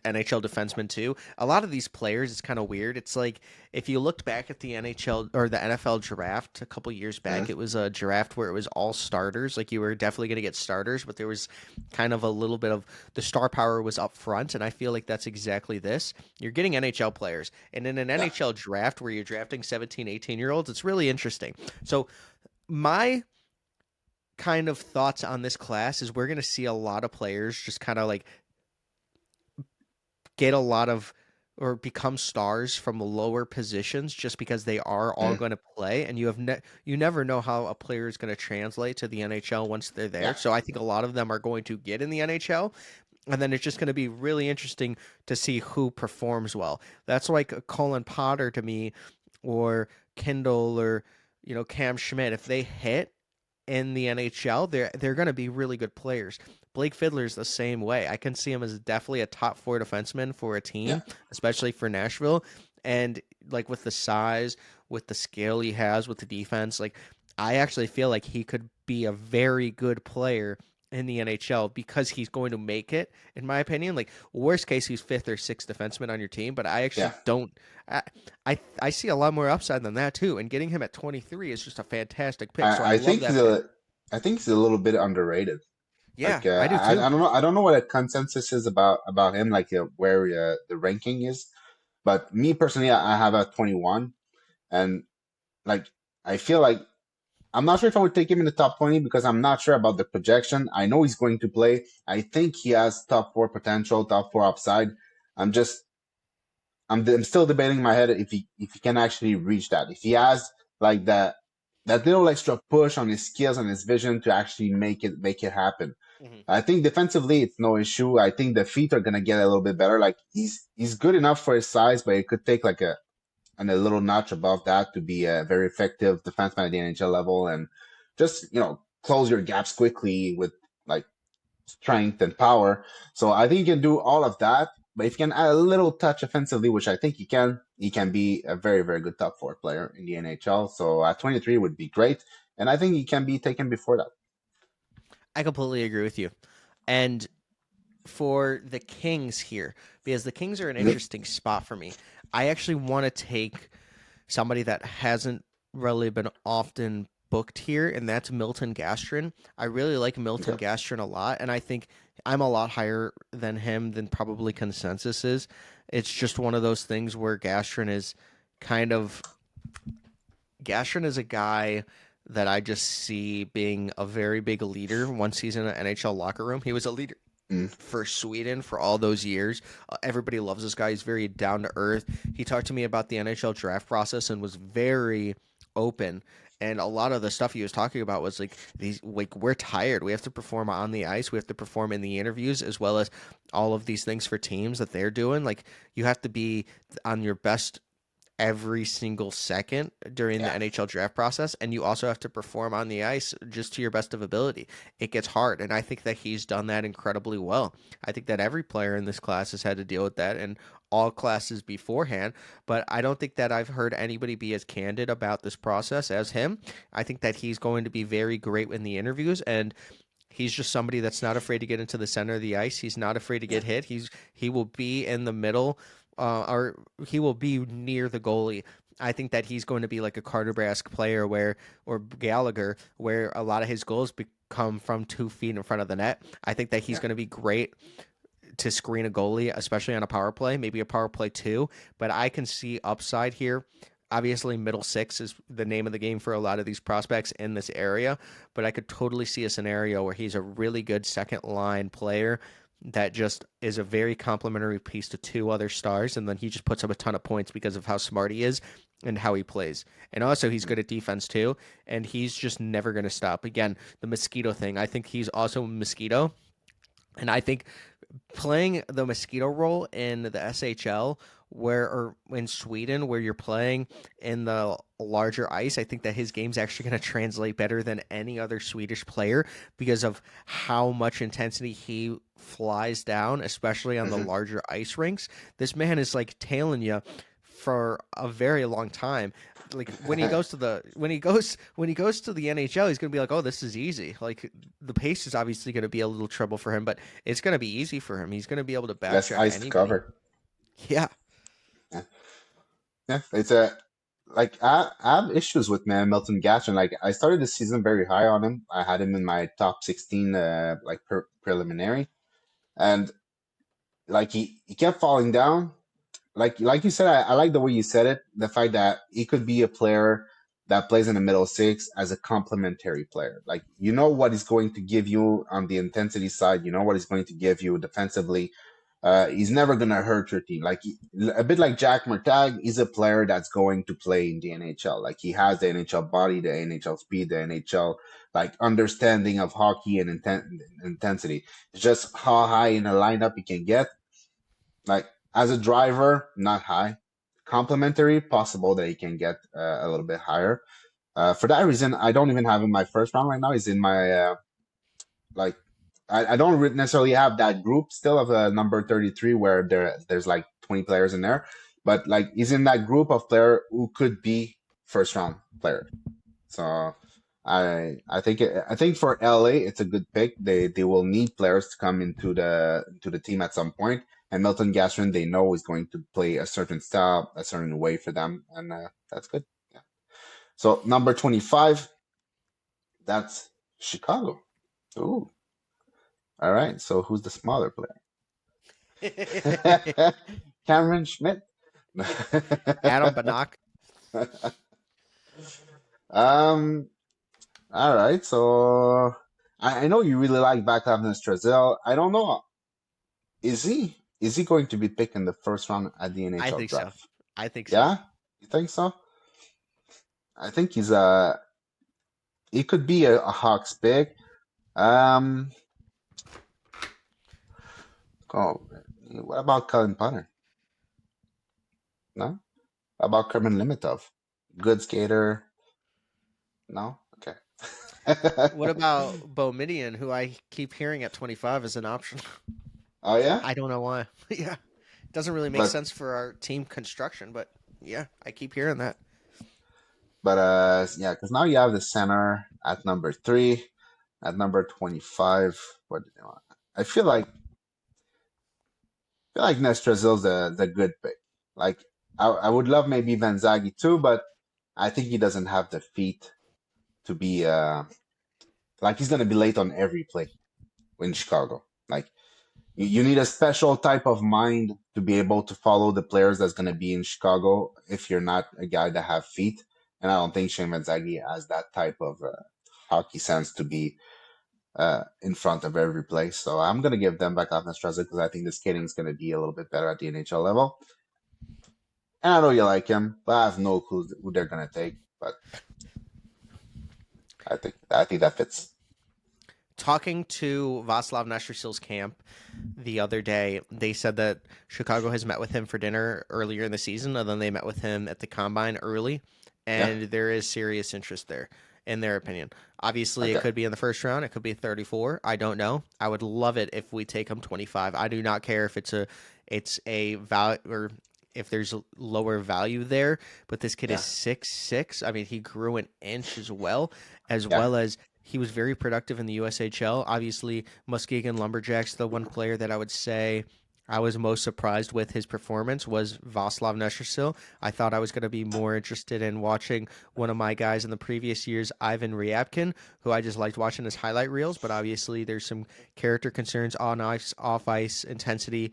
NHL defenseman too. A lot of these players, it's kind of weird. It's like if you looked back at the NHL or the NFL draft a couple years back, mhm, it was a draft where it was all starters. Like you were definitely going to get starters, but there was kind of a little bit of the star power was up front, and I feel like that's exactly this. You're getting NHL players, and in an yeah. NHL draft where you're drafting 17, 18-year-olds, it's really interesting. So my kind of thoughts on this class is we're going to see a lot of players just kind of like get a lot of or become stars from lower positions just because they are all Mm, going to play, and you never know how a player is going to translate to the NHL once they're there. yeah, So I think a lot of them are going to get in the NHL, and then it's just going to be really interesting to see who performs well. That's like Colin Potter to me, or Kindle, or Cam Schmidt. If they hit in the NHL, they're going to be really good players. Blake Fiddler's the same way. I can see him as definitely a top four defenseman for a yeah. team, especially for Nashville. And like with the size, with the skill he has, with the defense, like I actually feel like he could be a very good player in the NHL because he's going to make it, in my opinion. Like worst case, he's fifth or sixth defenseman on your team, but I Yeah. actually don't. I see a lot more upside than that too. And getting him at 23 is just a fantastic pick. So I I love think that pick. I think he's a little bit underrated. Yeah, I do I too. don't know, I don't know what a consensus is about him, like where the ranking is. But me personally, I have a 21, and like I feel like I'm not sure if I would take him in the top 20 because I'm not sure about the projection. I know he's going to play. I think he has top four potential, top four upside. I'm just I'm still debating in my head if he can actually reach that. If he has like that little extra push on his skills and his vision to actually make it happen. Mhm. I think defensively it's no issue. I think the feet are gonna get a little bit better. Like he's good enough for his size, but it could take like a little notch above that to be a very effective defenseman at the NHL level and just close your gaps quickly with like strength and power. So I think he can do all of that. But if he can add a little touch offensively, which I think he can be a very, very good top four player in the NHL. So at 23 would be great. And I think he can be taken before that. I completely agree with you. And for the Kings here, because the Kings are an Yep. interesting spot for me, I actually want to take somebody that hasn't really been often booked here, and that's Milton Gastrin. I really like Milton Okay. Gastrin a lot, and I think I'm a lot higher than him than probably consensus is. It's just one of those things where kind of Gastrin is a guy that I just see being a very big leader once he's in an NHL locker room. He was a leader Mm, for Sweden for all those years. Everybody loves this guy. He's very down to earth. He talked to me about the NHL draft process and was very open. And a lot of the stuff he was talking about was like we're tired. We have to perform on the ice. We have to perform in the interviews as well as all of these things for teams that they're doing. Like you have to be on your best every single second during the yeah. NHL draft process, and you also have to perform on the ice just to your best of ability. It gets hard, and I think that he's done that incredibly well. I think that every player in this class has had to deal with that in all classes beforehand, but I don't think that I've heard anybody be as candid about this process as him. I think that he's going to be very great in the interviews, and he's just somebody that's not afraid to get into the center of the ice. He's not afraid to Yeah. get hit. He will be in the middle, or he will be near the goalie. I think that he's going to be like a Carter Brask player or Gallagher, where a lot of his goals come from 2 feet in front of the net. I think that he's Yeah. going to be great to screen a goalie, especially on a power play, maybe a power play two. But I can see upside here. Obviously, middle six is the name of the game for a lot of these prospects in this area, but I could totally see a scenario where he's a really good second line player that just is a very complimentary piece to two other stars, and then he just puts up a ton of points because of how smart he is and how he plays. And also, he's Mm, good at defense too, and he's just never going to stop. Again, the mosquito thing, I think he's also a mosquito, and I think playing the mosquito role in the SHL or in Sweden where you're playing in the larger ice, I think that his game's actually going to translate better than any other Swedish player because of how much intensity he flies down, especially on the mhm. larger ice rinks. This man is like tailing you for a very long time. Like when he goes to the NHL, he's gonna be like, "Oh, this is easy." Like the pace is obviously gonna be a little trouble for him, but it's gonna be easy for him. He's gonna be able to back Less check ice to anybody. cover. Yeah. Yeah. Yeah. It's a like I have issues with man Milton Gastrin. Like I started the season very high on him. I had him in my top 16 like preliminary, and like he kept falling down. Like you said, I like the way you said it. The fact that he could be a player that plays in the middle six as a complementary player. Like you know what he's going to give you on the intensity side. You know what he's going to give you defensively. He's never gonna hurt your team. A bit like Jack Mertag, he's a player that's going to play in the NHL. Like he has the NHL body, the NHL speed, the NHL like understanding of hockey and intensity. It's just how high in a lineup he can get. Like as a driver, not high. Complimentary, possible that he can get a little bit higher. For that reason, I don't even have him in my first round right now. He's in my like I don't necessarily have that group still of number 33 where there's like 20 players in there, but like he's in that group of player who could be first round player. So I think for LA it's a good pick. They will need players to come into the team at some point, and Milton Gastrin they know is going to play a certain style, a certain way for them, and that's good. Yeah. So number 25, that's Chicago. Ooh. All right. So who's the smaller player? Cameron Schmidt. Adam Banach. um. All right. So I know you really like Vaclav Nestrazel. I don't know. Is he going to be picked in the first round at the I NHL think so. draft? I think so. Yeah. You think so? I think he could be a Hawks pick. Um. Oh, what about Colin Punter? No. How about Kerman Limitov? Good skater. No. Okay. What about Boumediene, who I keep hearing at 25 is an option? Oh yeah, I don't know why. Yeah. It doesn't really make but sense for our team construction, but yeah, I keep hearing that. yeah, because now you have the center at number 3, at number 25. What do you know? I feel like Nestrazil's the good pick. Like I would love maybe Van Zaghi too, but I think he doesn't have the feet to be like he's gonna be late on every play in Chicago. Like you need a special type of mind to be able to follow the players that's going to be in Chicago if you're not a guy that have feet. And I don't think Shane Mazzaghi has that type of hockey sense to be in front of every play. So I'm going to give them back off Nestraza because I think the skating is going to be a little bit better at the NHL level. And I know you like him, but I have no clue who they're going to take. But I think that fits. Talking to Václav Nestrasil's camp the other day, they said that Chicago has met with him for dinner earlier in the season, and then they met with him at the Combine early, Yeah. and there is serious interest there, in their opinion. Obviously, it Okay. could be in the first round, it could be 34. I don't know. I would love it if we take him 25. I do not care if it's a value or if there's a lower value there, but this kid is Yeah. 6'6". I mean, he grew an inch as Yeah. well as he was very productive in the USHL. Obviously, Muskegon Lumberjacks, the one player that I would say I was most surprised with his performance was Vaslav Nestrasil. I thought I was going to be more interested in watching one of my guys in the previous years, Ivan Ryabkin, who I just liked watching his highlight reels, but obviously there's some character concerns on ice, off ice, intensity,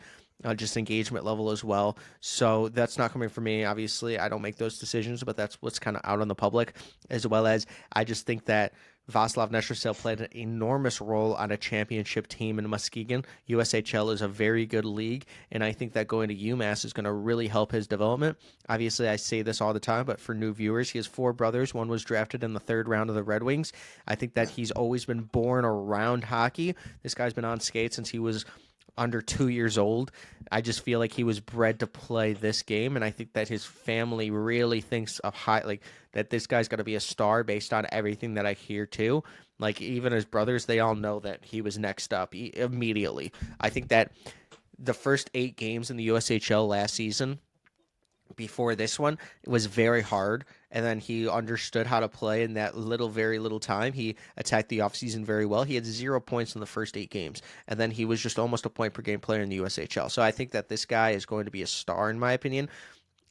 just engagement level as well. So that's not coming from me. Obviously, I don't make those decisions, but that's what's kind of out on the public, as well as I just think that Vaslav Nestrasil played an enormous role on a championship team in Muskegon. USHL is a very good league, and I think that going to UMass is going to really help his development. Obviously, I say this all the time, but for new viewers, he has 4 brothers. One was drafted in the 3rd round of the Red Wings. I think that he's always been born around hockey. This guy's been on skates since he was under 2 years old. I just feel like he was bred to play this game, and I think that his family really thinks of high, like that this guy's going to be a star based on everything that I hear too. Like even his brothers, they all know that he was next up immediately. I think that the first 8 games in the USHL last season before this one, it was very hard, and then he understood how to play in that very little time. He attacked the offseason very well. He had 0 points in the first 8 games, and then he was just almost a point per game player in the USHL. So I think that this guy is going to be a star in my opinion.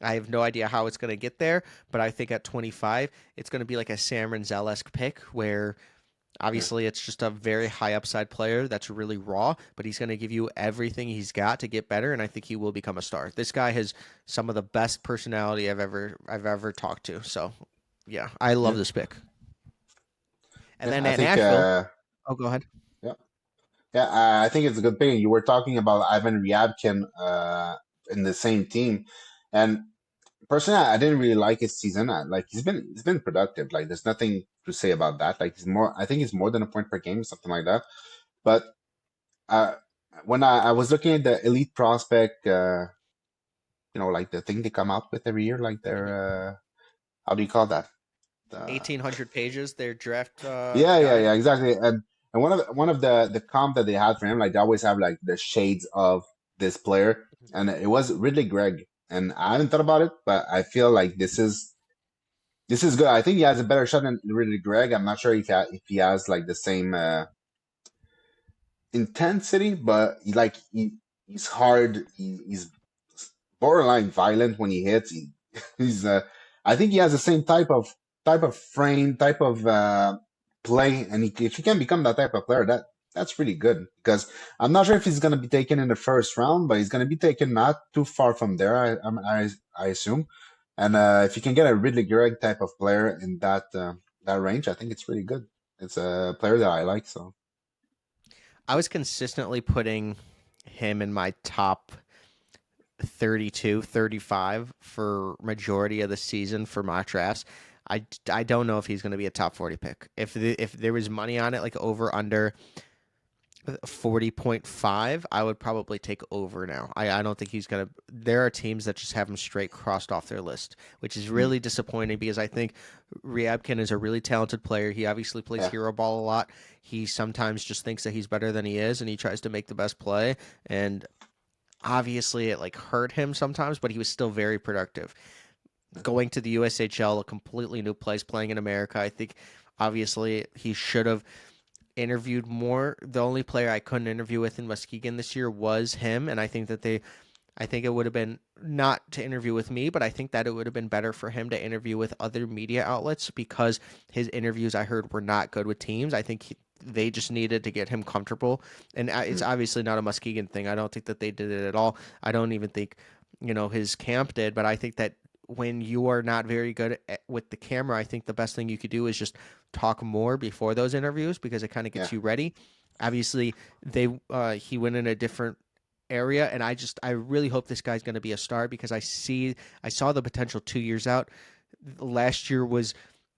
I have no idea how it's going to get there, but I think at 25 it's going to be like a Sam Renzel-esque pick where obviously, it's just a very high upside player that's really raw, but he's going to give you everything he's got to get better, and I think he will become a star. This guy has some of the best personality I've ever talked to. So, yeah, I love Yeah. this pick. And Yeah. then I at think. Nashville, oh, go ahead. Yeah. Yeah, I think it's a good thing. You were talking about Ivan Ryabkin in the same team, and personally, I didn't really like his season. Like he's been productive. Like there's nothing to say about that. Like he's more. I think he's more than a point per game, something like that. But uh, when I was looking at the elite prospect, like the thing they come out with every year, like their Mhm. how do you call that? The 1,800 pages, their draft yeah, guide. exactly. And one of the comp that they had for him, like they always have like the shades of this player, and it was Ridley Gregg. And I haven't thought about it, but I feel like this is good. I think he has a better shot than Ridley Gregg. I'm not sure if he has like the same intensity, but he's hard. He's borderline violent when he hits. He's I think he has the same type of frame, type of play, and if he can become that type of player, that's really good. Because I'm not sure if he's going to be taken in the first round, but he's going to be taken not too far from there. I assume, and if you can get a Ridley Gregg type of player in that range, I think it's really good. It's a player that I like. So I was consistently putting him in my top 32, 35 for majority of the season for mock drafts. I don't know if he's going to be a top 40 pick. If there was money on it, like over under 40.5, I would probably take over now. I don't think he's going to. There are teams that just have him straight crossed off their list, which is mm, really disappointing because I think Ryabkin is a really talented player. He obviously plays yeah, hero ball a lot. He sometimes just thinks that he's better than he is, and he tries to make the best play. And obviously, it like hurt him sometimes, but he was still very productive. Going to the USHL, a completely new place, playing in America, I think obviously he should have interviewed more. The only player I couldn't interview with in Muskegon this year was him, and I think it would have been not to interview with me, but I think that it would have been better for him to interview with other media outlets because his interviews I heard were not good with teams. I think they just needed to get him comfortable, and it's mm, obviously not a Muskegon thing. I don't think that they did it at all. I don't even think his camp did, but I think that when you are not very good with the camera, I think the best thing you could do is just talk more before those interviews because it kind of yeah. gets you ready. Obviously, he went in a different area, and I really hope this guy's going to be a star because I saw the potential 2 years out. Last year was,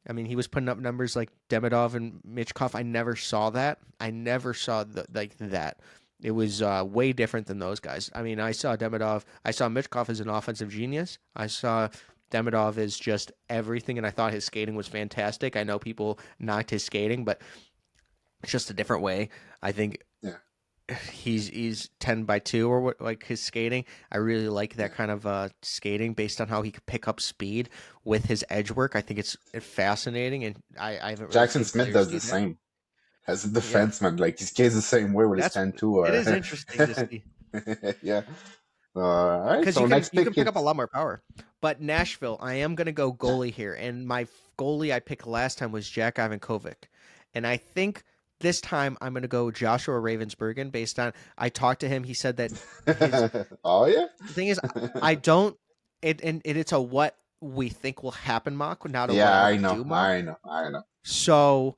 I mean, he was putting up numbers like Demidov and Michkov. I never saw that. I never saw like that. It was way different than those guys. I mean, I saw Demidov. I saw Michkov as an offensive genius. I saw Demidov as just everything, and I thought his skating was fantastic. I know people knocked his skating, but it's just a different way. I think Yeah. he's 10 by 2 or what, like his skating. I really like that Yeah. kind of skating based on how he could pick up speed with his edge work. I think it's fascinating, and I haven't really Jackson seen Smith players does the do that. same as a Yeah, defenseman. Like he skates the same way with his that's 10-2 it or is interesting to see yeah. All right. because So next you can pick pick up a it's lot more power. But Nashville, I am gonna go yeah. goalie here, and my goalie I picked last time was Jack Ivankovic, and I think this time I'm gonna go Joshua Ravensbergen based on I talked to him. He said that his Oh yeah. the thing is, I don't. It's a what we think will happen mock, not a what Yeah, I I would know. do mock. I know. I know. So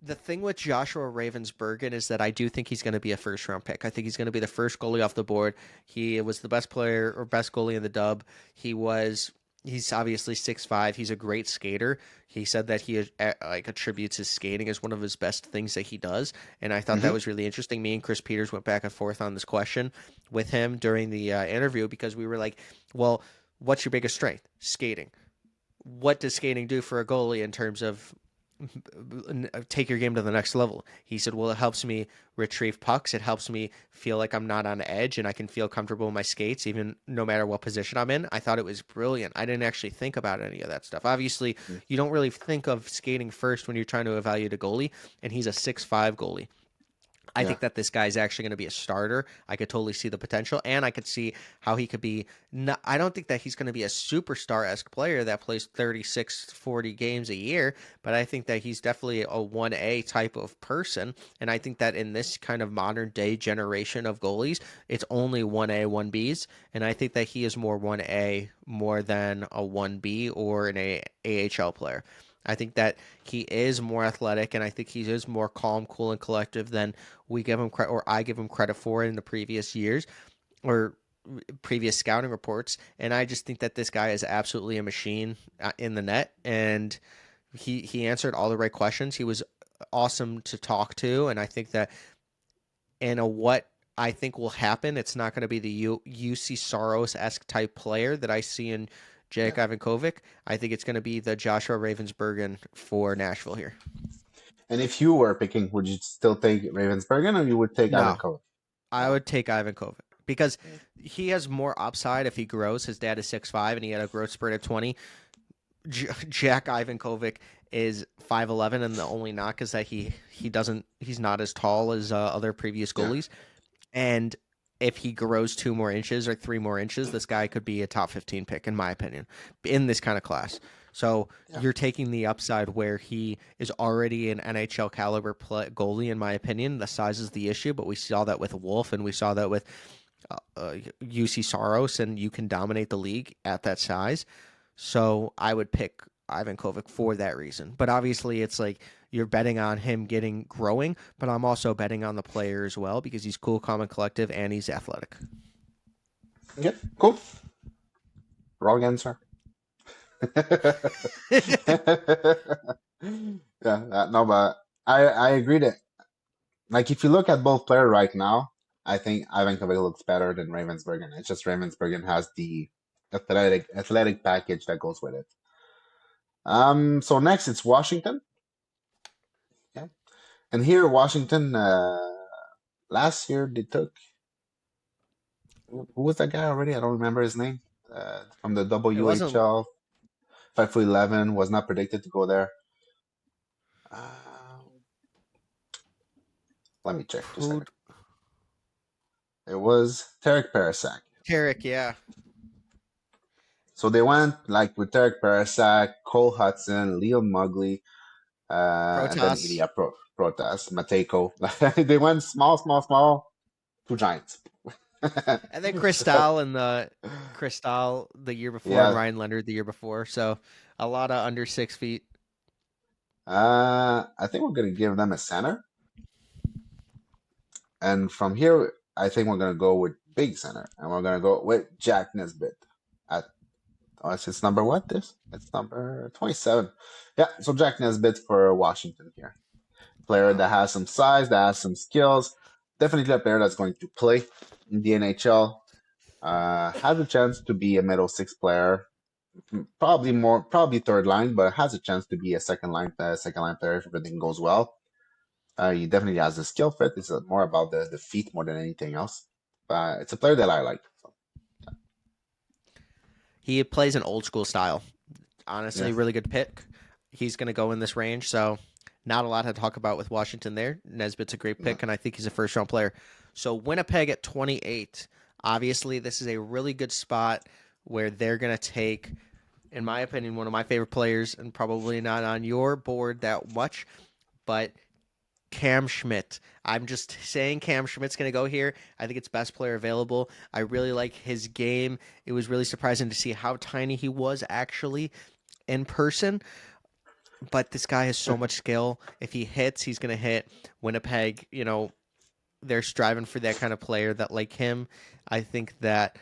the thing with Joshua Ravensbergen is that I do think he's going to be a first round pick. I think he's going to be the first goalie off the board. He was the best player or best goalie in the dub. He's obviously 6'5". He's a great skater. He said that he like attributes his skating as one of his best things that he does, and I thought that Hmm. was really interesting. Me and Chris Peters went back and forth on this question with him during the interview because we were like, "Well, what's your biggest strength? Skating. What does skating do for a goalie in terms of take your game to the next level?" He said, "Well, it helps me retrieve pucks. It helps me feel like I'm not on edge and I can feel comfortable in my skates, even no matter what position I'm in." I thought it was brilliant. I didn't actually think about any of that stuff. Obviously, you don't really think of skating first when you're trying to evaluate a goalie, and he's a 6'5" goalie. I Yeah. think that this guy is actually going to be a starter. I could totally see the potential, and I could see how he could be. Not, I don't think that he's going to be a superstar esque player that plays 36, 40 games a year, but I think that he's definitely a 1A type of person. And I think that in this kind of modern day generation of goalies, it's only 1A, 1Bs. And I think that he is more 1A more than a 1B or an AHL player. I think that he is more athletic, and I think he is more calm, cool, and collective than we give him credit, or I give him credit for in the previous years or previous scouting reports. And I just think that this guy is absolutely a machine in the net, and he answered all the right questions. He was awesome to talk to, and I think that in a what I think will happen, it's not going to be the UC Saros esque type player that I see in Jake Yeah. Ivankovic. I think it's going to be the Joshua Ravensbergen for Nashville here. And if you were picking, would you still take Ravensbergen or you would take Ivan No, Kovac? I No. would take Ivankovic because he has more upside if he grows. His dad is 6'5", and he had a growth spurt at 20. Jack Ivankovic is 5'11", and the only knock is that he's not as tall as other previous Yeah. goalies. And if he grows 2 more inches or 3 more inches, this guy could be a top 15 pick, in my opinion, in this kind of class. So Yeah. you're taking the upside where he is already an NHL caliber goalie, in my opinion. The size is the issue, but we saw that with Wolf, and we saw that with UC Saros, and you can dominate the league at that size. So I would pick Ivan Kovic for that reason. But obviously, it's like you're betting on him getting growing, but I'm also betting on the player as well because he's cool, calm, and collective, and he's athletic. Yeah. Cool. Wrong answer. Yeah. No, but I agree that like if you look at both players right now, I think Ivan Kovac looks better than Ravensbergen. It's just Ravensbergen has the athletic package that goes with it. So next it's Washington. Yeah. And here Washington last year they took who was that guy already? I don't remember his name. From the It wasn't WHL, 5'11", was not predicted to go there. Uh, Let me check 2 seconds. who It was Tarek Parasak. Tarek, yeah. So they went like with Tarek Parasak, Cole Hudson, Leo Mugley, and then Protas. Ilya Protas, Matejko. They went small, small, small, two giants. And then So, Cristal the year before, and yeah, Ryan Leonard the year before. So a lot of under 6 feet. I think we're gonna give them a center, and from here, I think we're gonna go with big center, and we're gonna go with Jack Nesbitt at it's number what this? It's number 27. Yeah, so Jack Nesbitt for Washington here. Player Wow. that has some size, that has some skills. Definitely a player that's going to play in the NHL. Has a chance to be a middle six player. Probably third line, but has a chance to be a second line player if everything goes well. He definitely has the skill fit. It's more about the feet more than anything else. It's a player that I like. So, He plays an old school style. yeah, Honestly, really good pick. He's going to go in this range, so not a lot to talk about with Washington there. Nesbitt's a great yeah, pick, and I think he's a first round player. So Winnipeg at 28. Obviously, this is a really good spot where they're going to take, in my opinion, one of my favorite players, and probably not on your board that much, but Cam Schmidt. I'm just saying Cam Schmidt's going to go here. I think it's best player available. I really like his game. It was really surprising to see how tiny he was actually in person, but this guy has so much skill. If he hits, he's going to hit. Winnipeg, they're striving for that kind of player that like him. I think that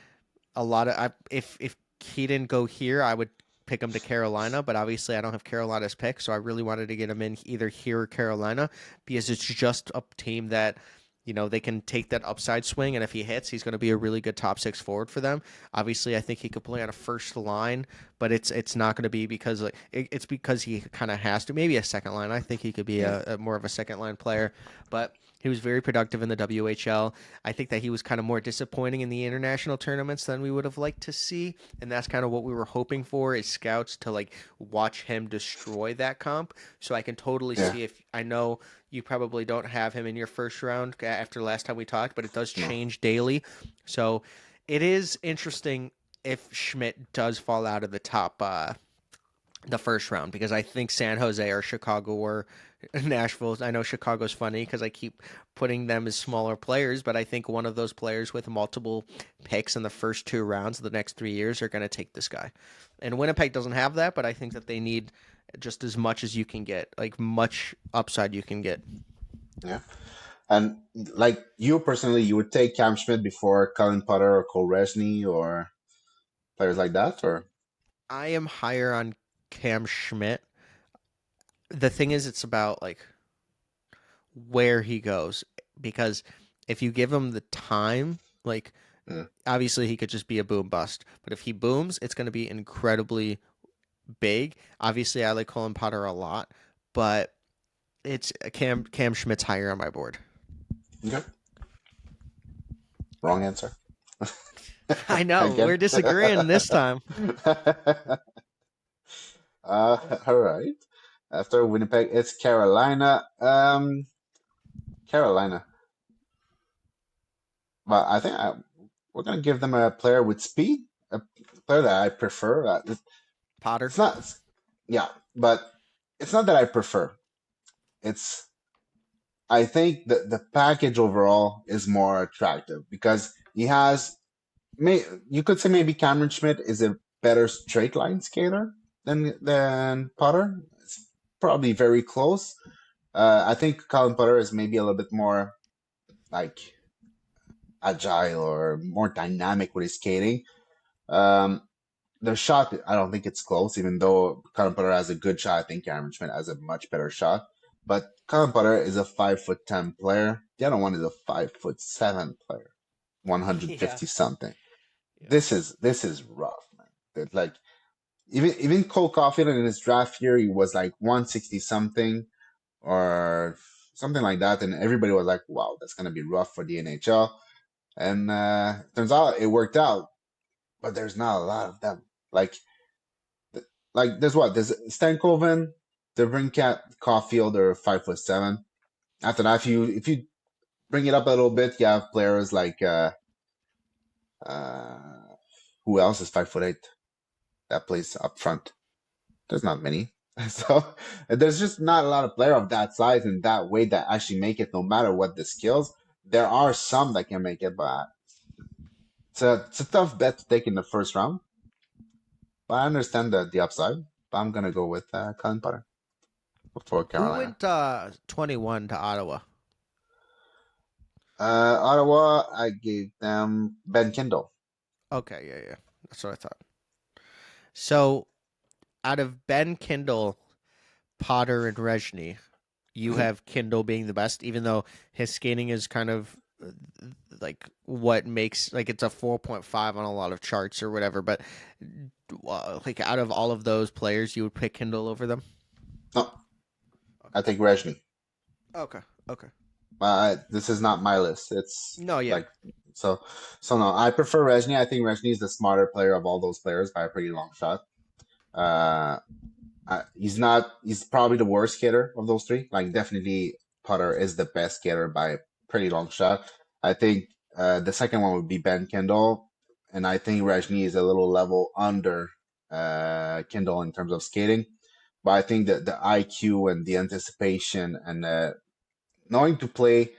a lot of if he didn't go here, I would pick him to Carolina, but obviously I don't have Carolina's pick, so I really wanted to get him in either here or Carolina because it's just a team that they can take that upside swing, and if he hits, he's going to be a really good top six forward for them. Obviously, I think he could play on a first line, but it's not going to be because it's because he kind of has to. Maybe a second line. I think he could be yeah, a more of a second line player, but he was very productive in the WHL. I think that he was kind of more disappointing in the international tournaments than we would have liked to see, and that's kind of what we were hoping for as scouts to like watch him destroy that comp. So I can totally yeah. see if I know you probably don't have him in your first round after last time we talked, but it does No, change daily. So it is interesting if Schmidt does fall out of the top the first round because I think San Jose or Chicago or Nashville. I know Chicago's funny because I keep putting them as smaller players, but I think one of those players with multiple picks in the first 2 rounds of the next 3 years are going to take this guy. And Winnipeg doesn't have that, but I think that they need just as much as you can get, like much upside you can get. Yeah. And like you personally, you would take Cam Schmidt before Colin Potter or Cole Resney or players like that, or I am higher on Cam Schmidt. The thing is, it's about like where he goes because if you give him the time, like mm, obviously he could just be a boom bust, but if he booms, it's going to be incredibly big. Obviously, I like Colin Potter a lot, but it's Cam Schmidt's higher on my board. okay, wrong answer I know again. we're disagreeing this time. All right. After Winnipeg, it's Carolina. Carolina. But we're gonna give them a player with speed, a player that I prefer. Potter. It's not, yeah, but it's not that I prefer. It's I think the package overall is more attractive because he has you could say maybe Cameron Schmidt is a better straight line skater than Potter. It's probably very close. I think Colin Potter is maybe a little bit more like agile or more dynamic with his skating. Um, the shot, I don't think it's close, even though Colin Potter has a good shot. I think Cameron Schmidt has a much better shot. But Colin Potter is a 5'10" player. The other one is a 5'7" player, Yeah. 150 something. Yeah. This is rough, man. Like even Cole Caulfield in his draft year, he was like 160 something or something like that, and everybody was like, "Wow, that's gonna be rough for the NHL." And turns out it worked out, but there's not a lot of them. Like there's what? There's Stankoven, the Brinkat, Caulfield are 5'7". After that, if you bring it up a little bit, you have players like uh who else is 5'8" that plays up front? There's not many. So there's just not a lot of player of that size and that weight that actually make it no matter what the skills. There are some that can make it, but it's a tough bet to take in the first round. But I understand the upside. But I'm gonna go with Colin Potter for Who Carolina. went 21 to Ottawa? Ottawa, I gave them Ben Kindle. Okay, yeah, yeah. That's what I thought. So out of Ben Kindle, Potter, and Rejny, you Mhm. have Kindle being the best, even though his skating is kind of like what makes like it's a 4.5 on a lot of charts or whatever. But like out of all of those players, you would pick Kindle over them. No, I take Rejny. Okay. Okay. This is not my list. It's No, yeah. like so. So no, I prefer Rejny. I think Rejny is the smarter player of all those players by a pretty long shot. Uh, he's not. He's probably the worst skater of those three. Like definitely, Potter is the best skater by a pretty long shot. I think the second one would be Ben Kendall, and I think Rajni is a little level under Kendall in terms of skating. But I think that the IQ and the anticipation and knowing to play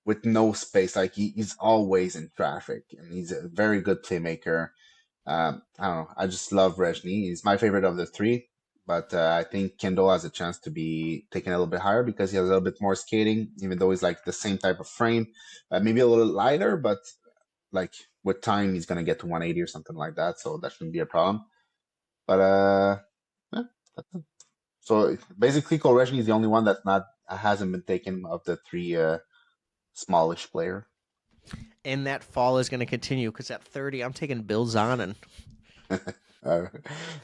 with no space, like he's always in traffic, and he's a very good playmaker. I don't know. I just love Rejny. He's my favorite of the three, but I think Kendall has a chance to be taken a little bit higher because he has a little bit more skating, even though he's like the same type of frame, maybe a little lighter, but like with time he's gonna get to 180 or something like that, so that shouldn't be a problem. But yeah, that's it. So basically, Cole Rejny is the only one that's not hasn't been taken of the three smallish player. And that fall is going to continue because at 30, I'm taking Bill Zonin. Uh,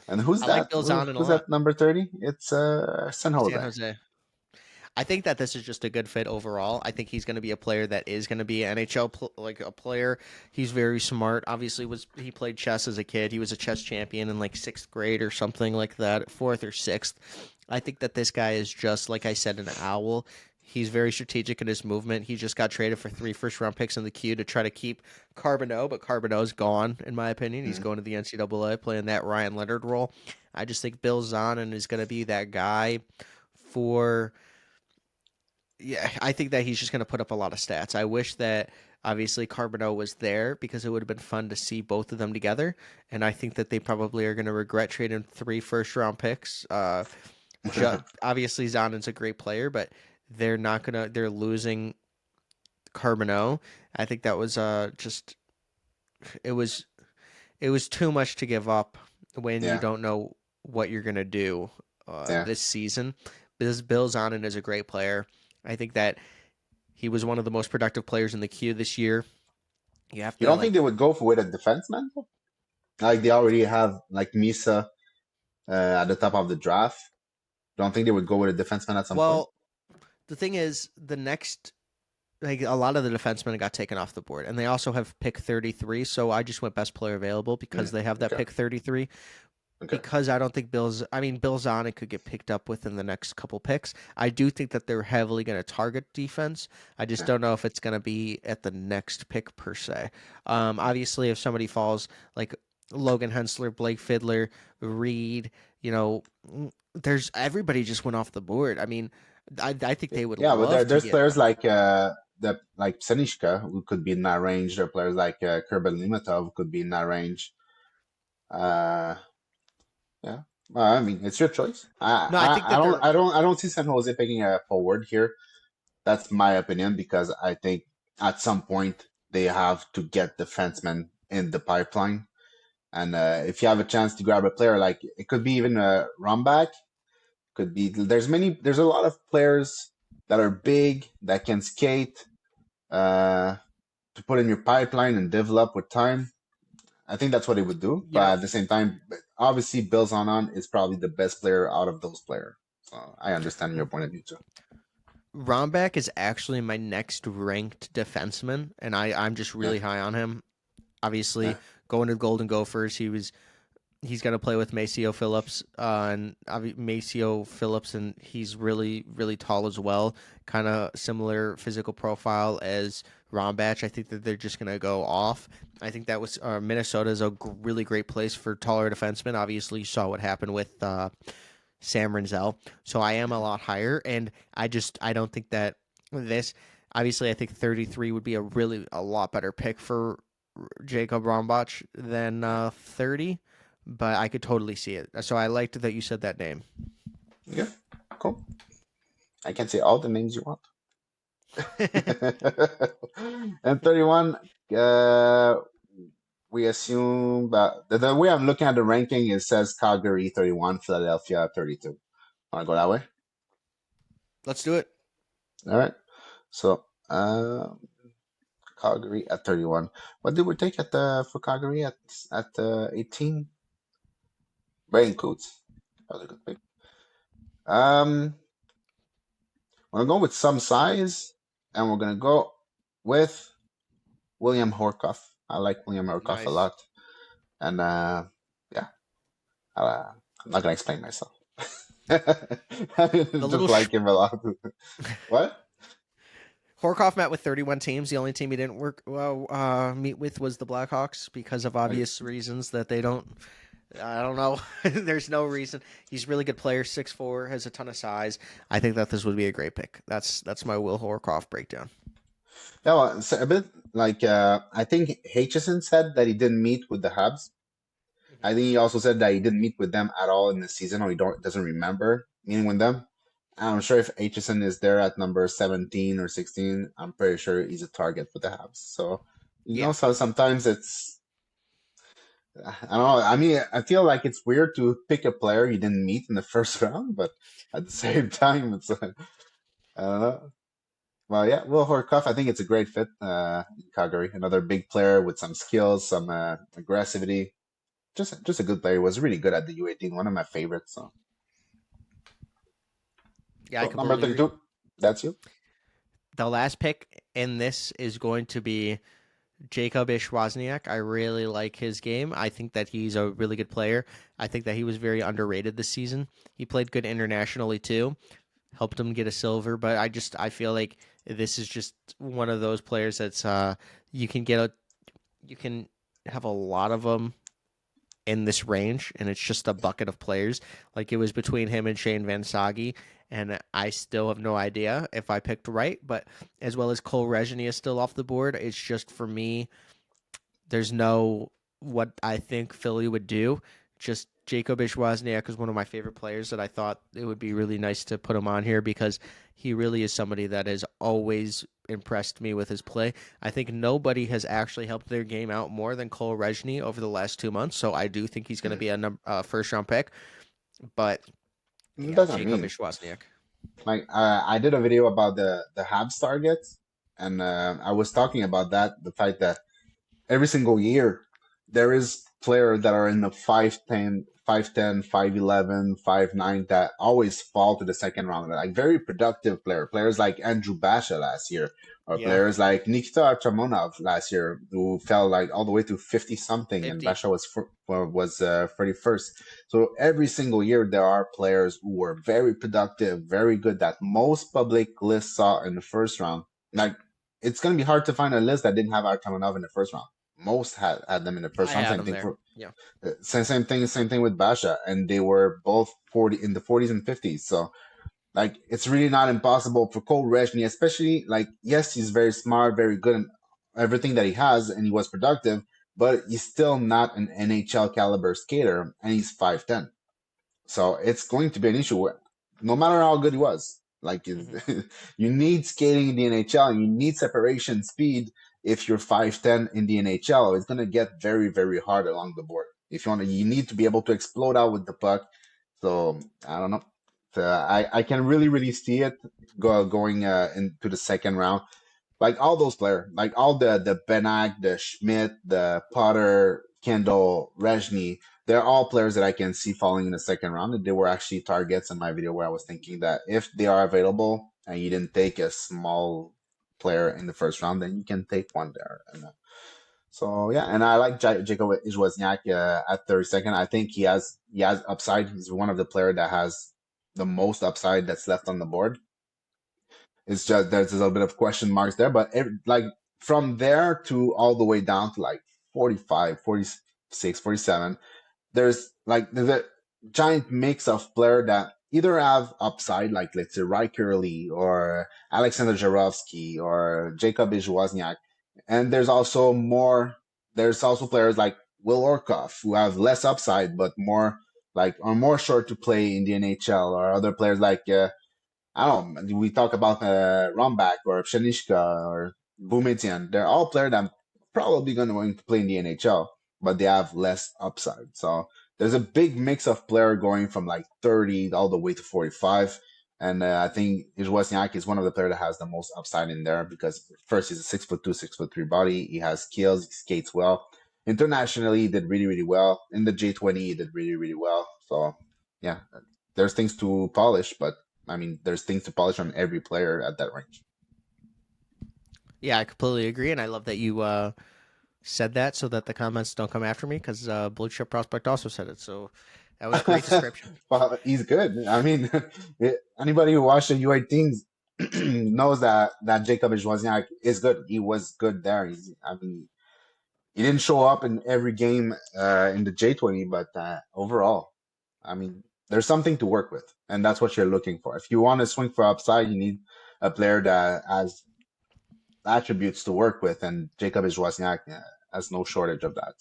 and who's I like that? Bill Zonin a Who's lot. that number 30? It's San San Jose. Jose. I think that this is just a good fit overall. I think he's going to be a player that is going to be an NHL like a player. He's very smart. Obviously, was he played chess as a kid? He was a chess champion in like 6th grade or something like that, fourth or sixth. I think that this guy is just like I said, an owl. He's very strategic in his movement. He just got traded for 3 first-round picks in the queue to try to keep Carbonneau, but Carbonneau's gone, in my opinion. He's Mhm. going to the NCAA playing that Ryan Leonard role. I just think Bill Zonin is going to be that guy for Yeah, I think that he's just going to put up a lot of stats. I wish that obviously Carbonneau was there because it would have been fun to see both of them together. And I think that they probably are going to regret trading 3 first-round picks. Obviously, Zonen's a great player, but they're not gonna. They're losing Carbonneau. I think that was just it was it was too much to give up when you Yeah, don't know what you're gonna do yeah. this season. Because Bill Zonin is a great player. I think that he was one of the most productive players in the queue this year. You have You to don't think like, they would go for with a defenseman? Like they already have like Misa at the top of the draft. Don't think they would go with a defenseman at some point? well, the thing is, the next like a lot of the defensemen got taken off the board, and they also have pick 33. So I just went best player available because Mm, they have that okay, pick 33. okay. Because I don't think Bill Zonic could get picked up within the next couple picks. I do think that they're heavily going to target defense. I just Yeah. don't know if it's going to be at the next pick per se. Obviously, if somebody falls like Logan Hensler, Blake Fiddler, Reed, there's everybody just went off the board. I mean, I think they would Yeah, but love to there's get. players like the like Senishka who could be in that range. There are players like Kerben Limatov who could be in that range. Uh, yeah. Well, I mean, it's your choice. No, I think that they're I don't see San Jose picking a forward here. That's my opinion because I think at some point they have to get defensemen in the pipeline. And if you have a chance to grab a player like it could be even a Rumback, could be there's a lot of players that are big that can skate uh, to put in your pipeline and develop with time. I think that's what he would do. you But know at the same time, obviously, Bill Zanon is probably the best player out of those players. So I understand your point of view too. Romback is actually my next ranked defenseman, and I'm just Yeah, really high on him. yeah, Obviously, going to the Golden Gophers, he's going to play with Maceo Phillips, Maceo Phillips, and he's really really tall as well. Kind of similar physical profile as Rombach. I think that they're just going to go off. I think that was Minnesota is a really great place for taller defensemen. Obviously, you saw what happened with Sam Renzel. So I am a lot higher, and I don't think that this. Obviously, I think 33 would be a lot better pick for Jacob Rombach than yeah, 30, but I could totally see it. So I liked that you said that name. yeah. Cool. I can say all the names you want. And 31, uh, we assume that the way I'm looking at the ranking, it says Calgary 31, Philadelphia 32. Want to go that way? Let's do it. All right. So, Calgary at 31. What did we take at the for Calgary at 18? Brain Coots. That was a good pick. Um, we're gonna go with some size, and we're gonna go with William Horkoff. I like William Horkoff a Nice. lot, and yeah, I'm not gonna explain myself. I The just little like him a lot. What? Horkoff met with 31 teams. The only team he didn't meet with was the Blackhawks because of Okay. obvious reasons that they don't. I don't know. There's no reason. He's a really good player. 6'4", has a ton of size. I think that this would be a great pick. That's my Will Horkoff breakdown. Yeah, well, it's a bit like I think Hitchison said that he didn't meet with the Habs. I think he also said that he didn't meet with them at all in the season, or he don't doesn't remember meeting with them. I'm sure if Aitchison is there at number 17 or 16, I'm pretty sure he's a target for the Habs. So, Yeah. so sometimes I don't know. I mean, I feel like it's weird to pick a player you didn't meet in the first round, but at the same time, it's I don't know. Well, yeah, Will Horkoff, I think it's a great fit in Calgary. Another big player with some skills, some aggressivity. Just a good player. Was really good at the U18. One of my favorites. So, Yeah, I cool. Number completely agree. 32. That's you. The last pick in this is going to be Jacob Ishwazniak. I really like his game. I think that he's a really good player. I think that he was very underrated this season. He played good internationally too, helped him get a silver. But I feel like this is just one of those players that's you can get a you can have a lot of them in this range, and it's just a bucket of players. Like it was between him and Shane Van Sage, and I still have no idea if I picked right. But as well as Cole Rezhny is still off the board, it's just for me there's no what I think Philly would do. Just Jacob Wozniak is one of my favorite players that I thought it would be really nice to put him on here because he really is somebody that has always impressed me with his play. I think nobody has actually helped their game out more than Cole Rezhny over the last 2 months, so I do think he's going to Hmm. be a first round pick. But yeah, That's what I Jacob mean. Wozniak. Like I did a video about the Habs targets, and I was talking about that the fact that every single year there is players that are in the 5'10", 5'10", 5'11", 5'9", that always fall to the second round. Like very productive players like Andrew Basha last year, or Yeah, players like Nikita Archamonov last year, who fell like all the way to 50 something, and 50. Basha was 31st. So every single year there are players who were very productive, very good, that most public lists saw in the first round. Like it's gonna be hard to find a list that didn't have Archamonov in the first round. Most had them in the first I round. had Same him thing there. for Yeah. same thing with Basha, and they were both 40 in the 40s and 50s. So like it's really not impossible for Cole Rezhny, especially like yes, he's very smart, very good in everything that he has, and he was productive, but he's still not an NHL caliber skater, and he's 5'10". So it's going to be an issue no matter how good he was. Like Hmm. you need skating in the NHL, you need separation speed. If you're 5'10" in the NHL, it's gonna get very, very hard along the board. If you want to, you need to be able to explode out with the puck. So I don't know. So I can really, really see it going into the second round, like all those players, like all the Benak, the Schmidt, the Potter, Kendall, Rejny, they're all players that I can see falling in the second round. And they were actually targets in my video where I was thinking that if they are available and you didn't take a small player in the first round, then you can take one there. And, so yeah, and I like Jacob Wozniak at 32nd. I think he has upside. He's one of the player that has the most upside that's left on the board. It's just there's a little bit of question marks there, but like from there to all the way down to like 45, 46, 47, there's a giant mix of player that either have upside, like let's say Riker Lee or Alexander Jarovsky or Jacob Wozniak, and there's also players like Will Orkoff who have less upside but more like are more sure to play in the NHL, or other players like I don't know. We talk about Rumbach or Pshenishka or Boumedian. They're all players that are probably going to play in the NHL, but they have less upside. So there's a big mix of player going from like 30 all the way to 45. And I think Wozniak is one of the players that has the most upside in there because first he's a 6'2", 6'3" body. He has skills. He skates well. Internationally, he did really, really well. In the J20, he did really, really well. So yeah, there's things to polish, but I mean, there's things to polish on every player at that range. Yeah, I completely agree, and I love that you said that so that the comments don't come after me because Blue Chip Prospect also said it. So that was great description. Well, he's good. I mean, anybody who watched the UA teams knows that Jacob Wozniak is good. He was good there. I mean, he didn't show up in every game in the J20, but overall, I mean, there's something to work with, and that's what you're looking for. If you want to swing for upside, you need a player that has attributes to work with, and Jacob Wozniak has no shortage of that.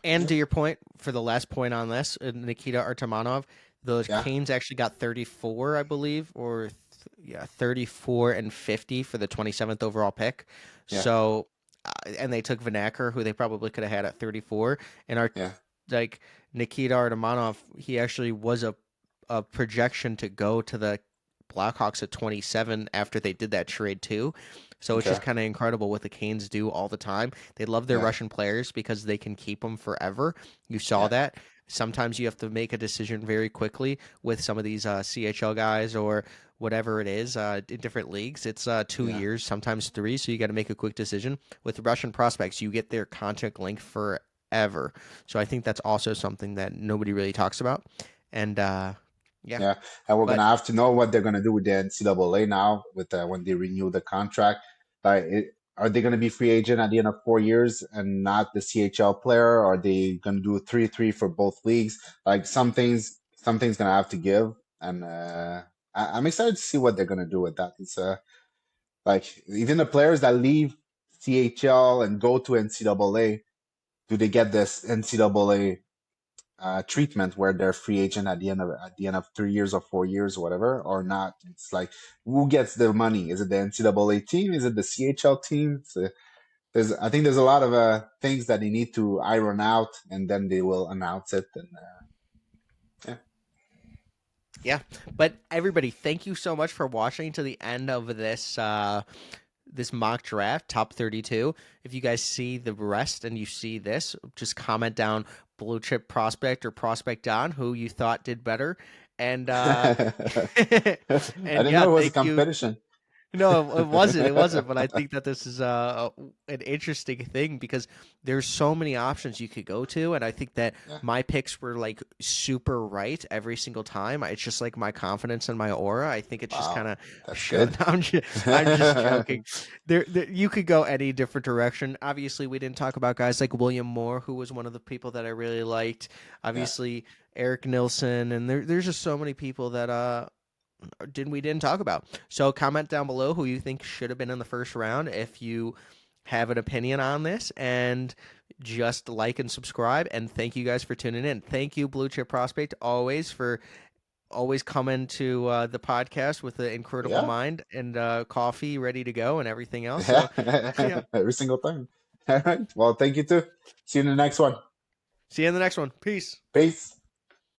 And Yeah, to your point, for the last point on this, Nikita Artamanov, those yeah, Canes actually got 34, I believe, or yeah, 34 and 50 for the 27th overall pick. yeah, So, and they took Vanacker, who they probably could have had at 34, and our yeah, like Nikita Artamanov, he actually was a projection to go to the Blackhawks at 27 after they did that trade too. So it's okay, just kind of incredible what the Canes do all the time. They love their yeah, Russian players because they can keep them forever. You saw yeah, that. Sometimes you have to make a decision very quickly with some of these CHL guys or whatever it is in different leagues. It's 2 yeah. years, sometimes three, so you got to make a quick decision. With Russian prospects, you get their contract length forever. So I think that's also something that nobody really talks about. And yeah, Yeah, and we're but gonna have to know what they're gonna do with the NCAA now, with when they renew the contract. Like, are they gonna be free agent at the end of 4 years and not the CHL player? Or are they gonna do 3-3 for both leagues? Like something's gonna have to give, and I'm excited to see what they're gonna do with that. It's like even the players that leave CHL and go to NCAA, do they get this NCAA treatment where they're free agent at the end of 3 years or 4 years or whatever, or not? It's like who gets the money? Is it the NCAA team? Is it the CHL team? I think there's a lot of things that they need to iron out, and then they will announce it. And yeah, Yeah, but everybody, thank you so much for watching to the end of this mock draft, top 32. If you guys see the rest and you see this, just comment down blue chip prospect or prospect on who you thought did better. And I and didn't yeah, know it was a thank you. competition. No, it wasn't. It wasn't. But I think that this is an interesting thing because there's so many options you could go to, and I think that Yeah, my picks were like super right every single time. It's just like my confidence and my aura. I think it's just wow, kind of that's show. good. I'm just joking. There, you could go any different direction. Obviously, we didn't talk about guys like William Moore, who was one of the people that I really liked. Yeah, Obviously, Eric Nilsson, and there's just so many people that we didn't talk about. So comment down below who you think should have been in the first round if you have an opinion on this, and just like and subscribe. And thank you guys for tuning in. Thank you, Blue Chip Prospect, always for always coming to the podcast with an incredible yeah, mind and coffee ready to go and everything else. So yeah, yeah. Every single time. All right. Well, thank you too. See you in the next one. see you in the next one. Peace. Peace.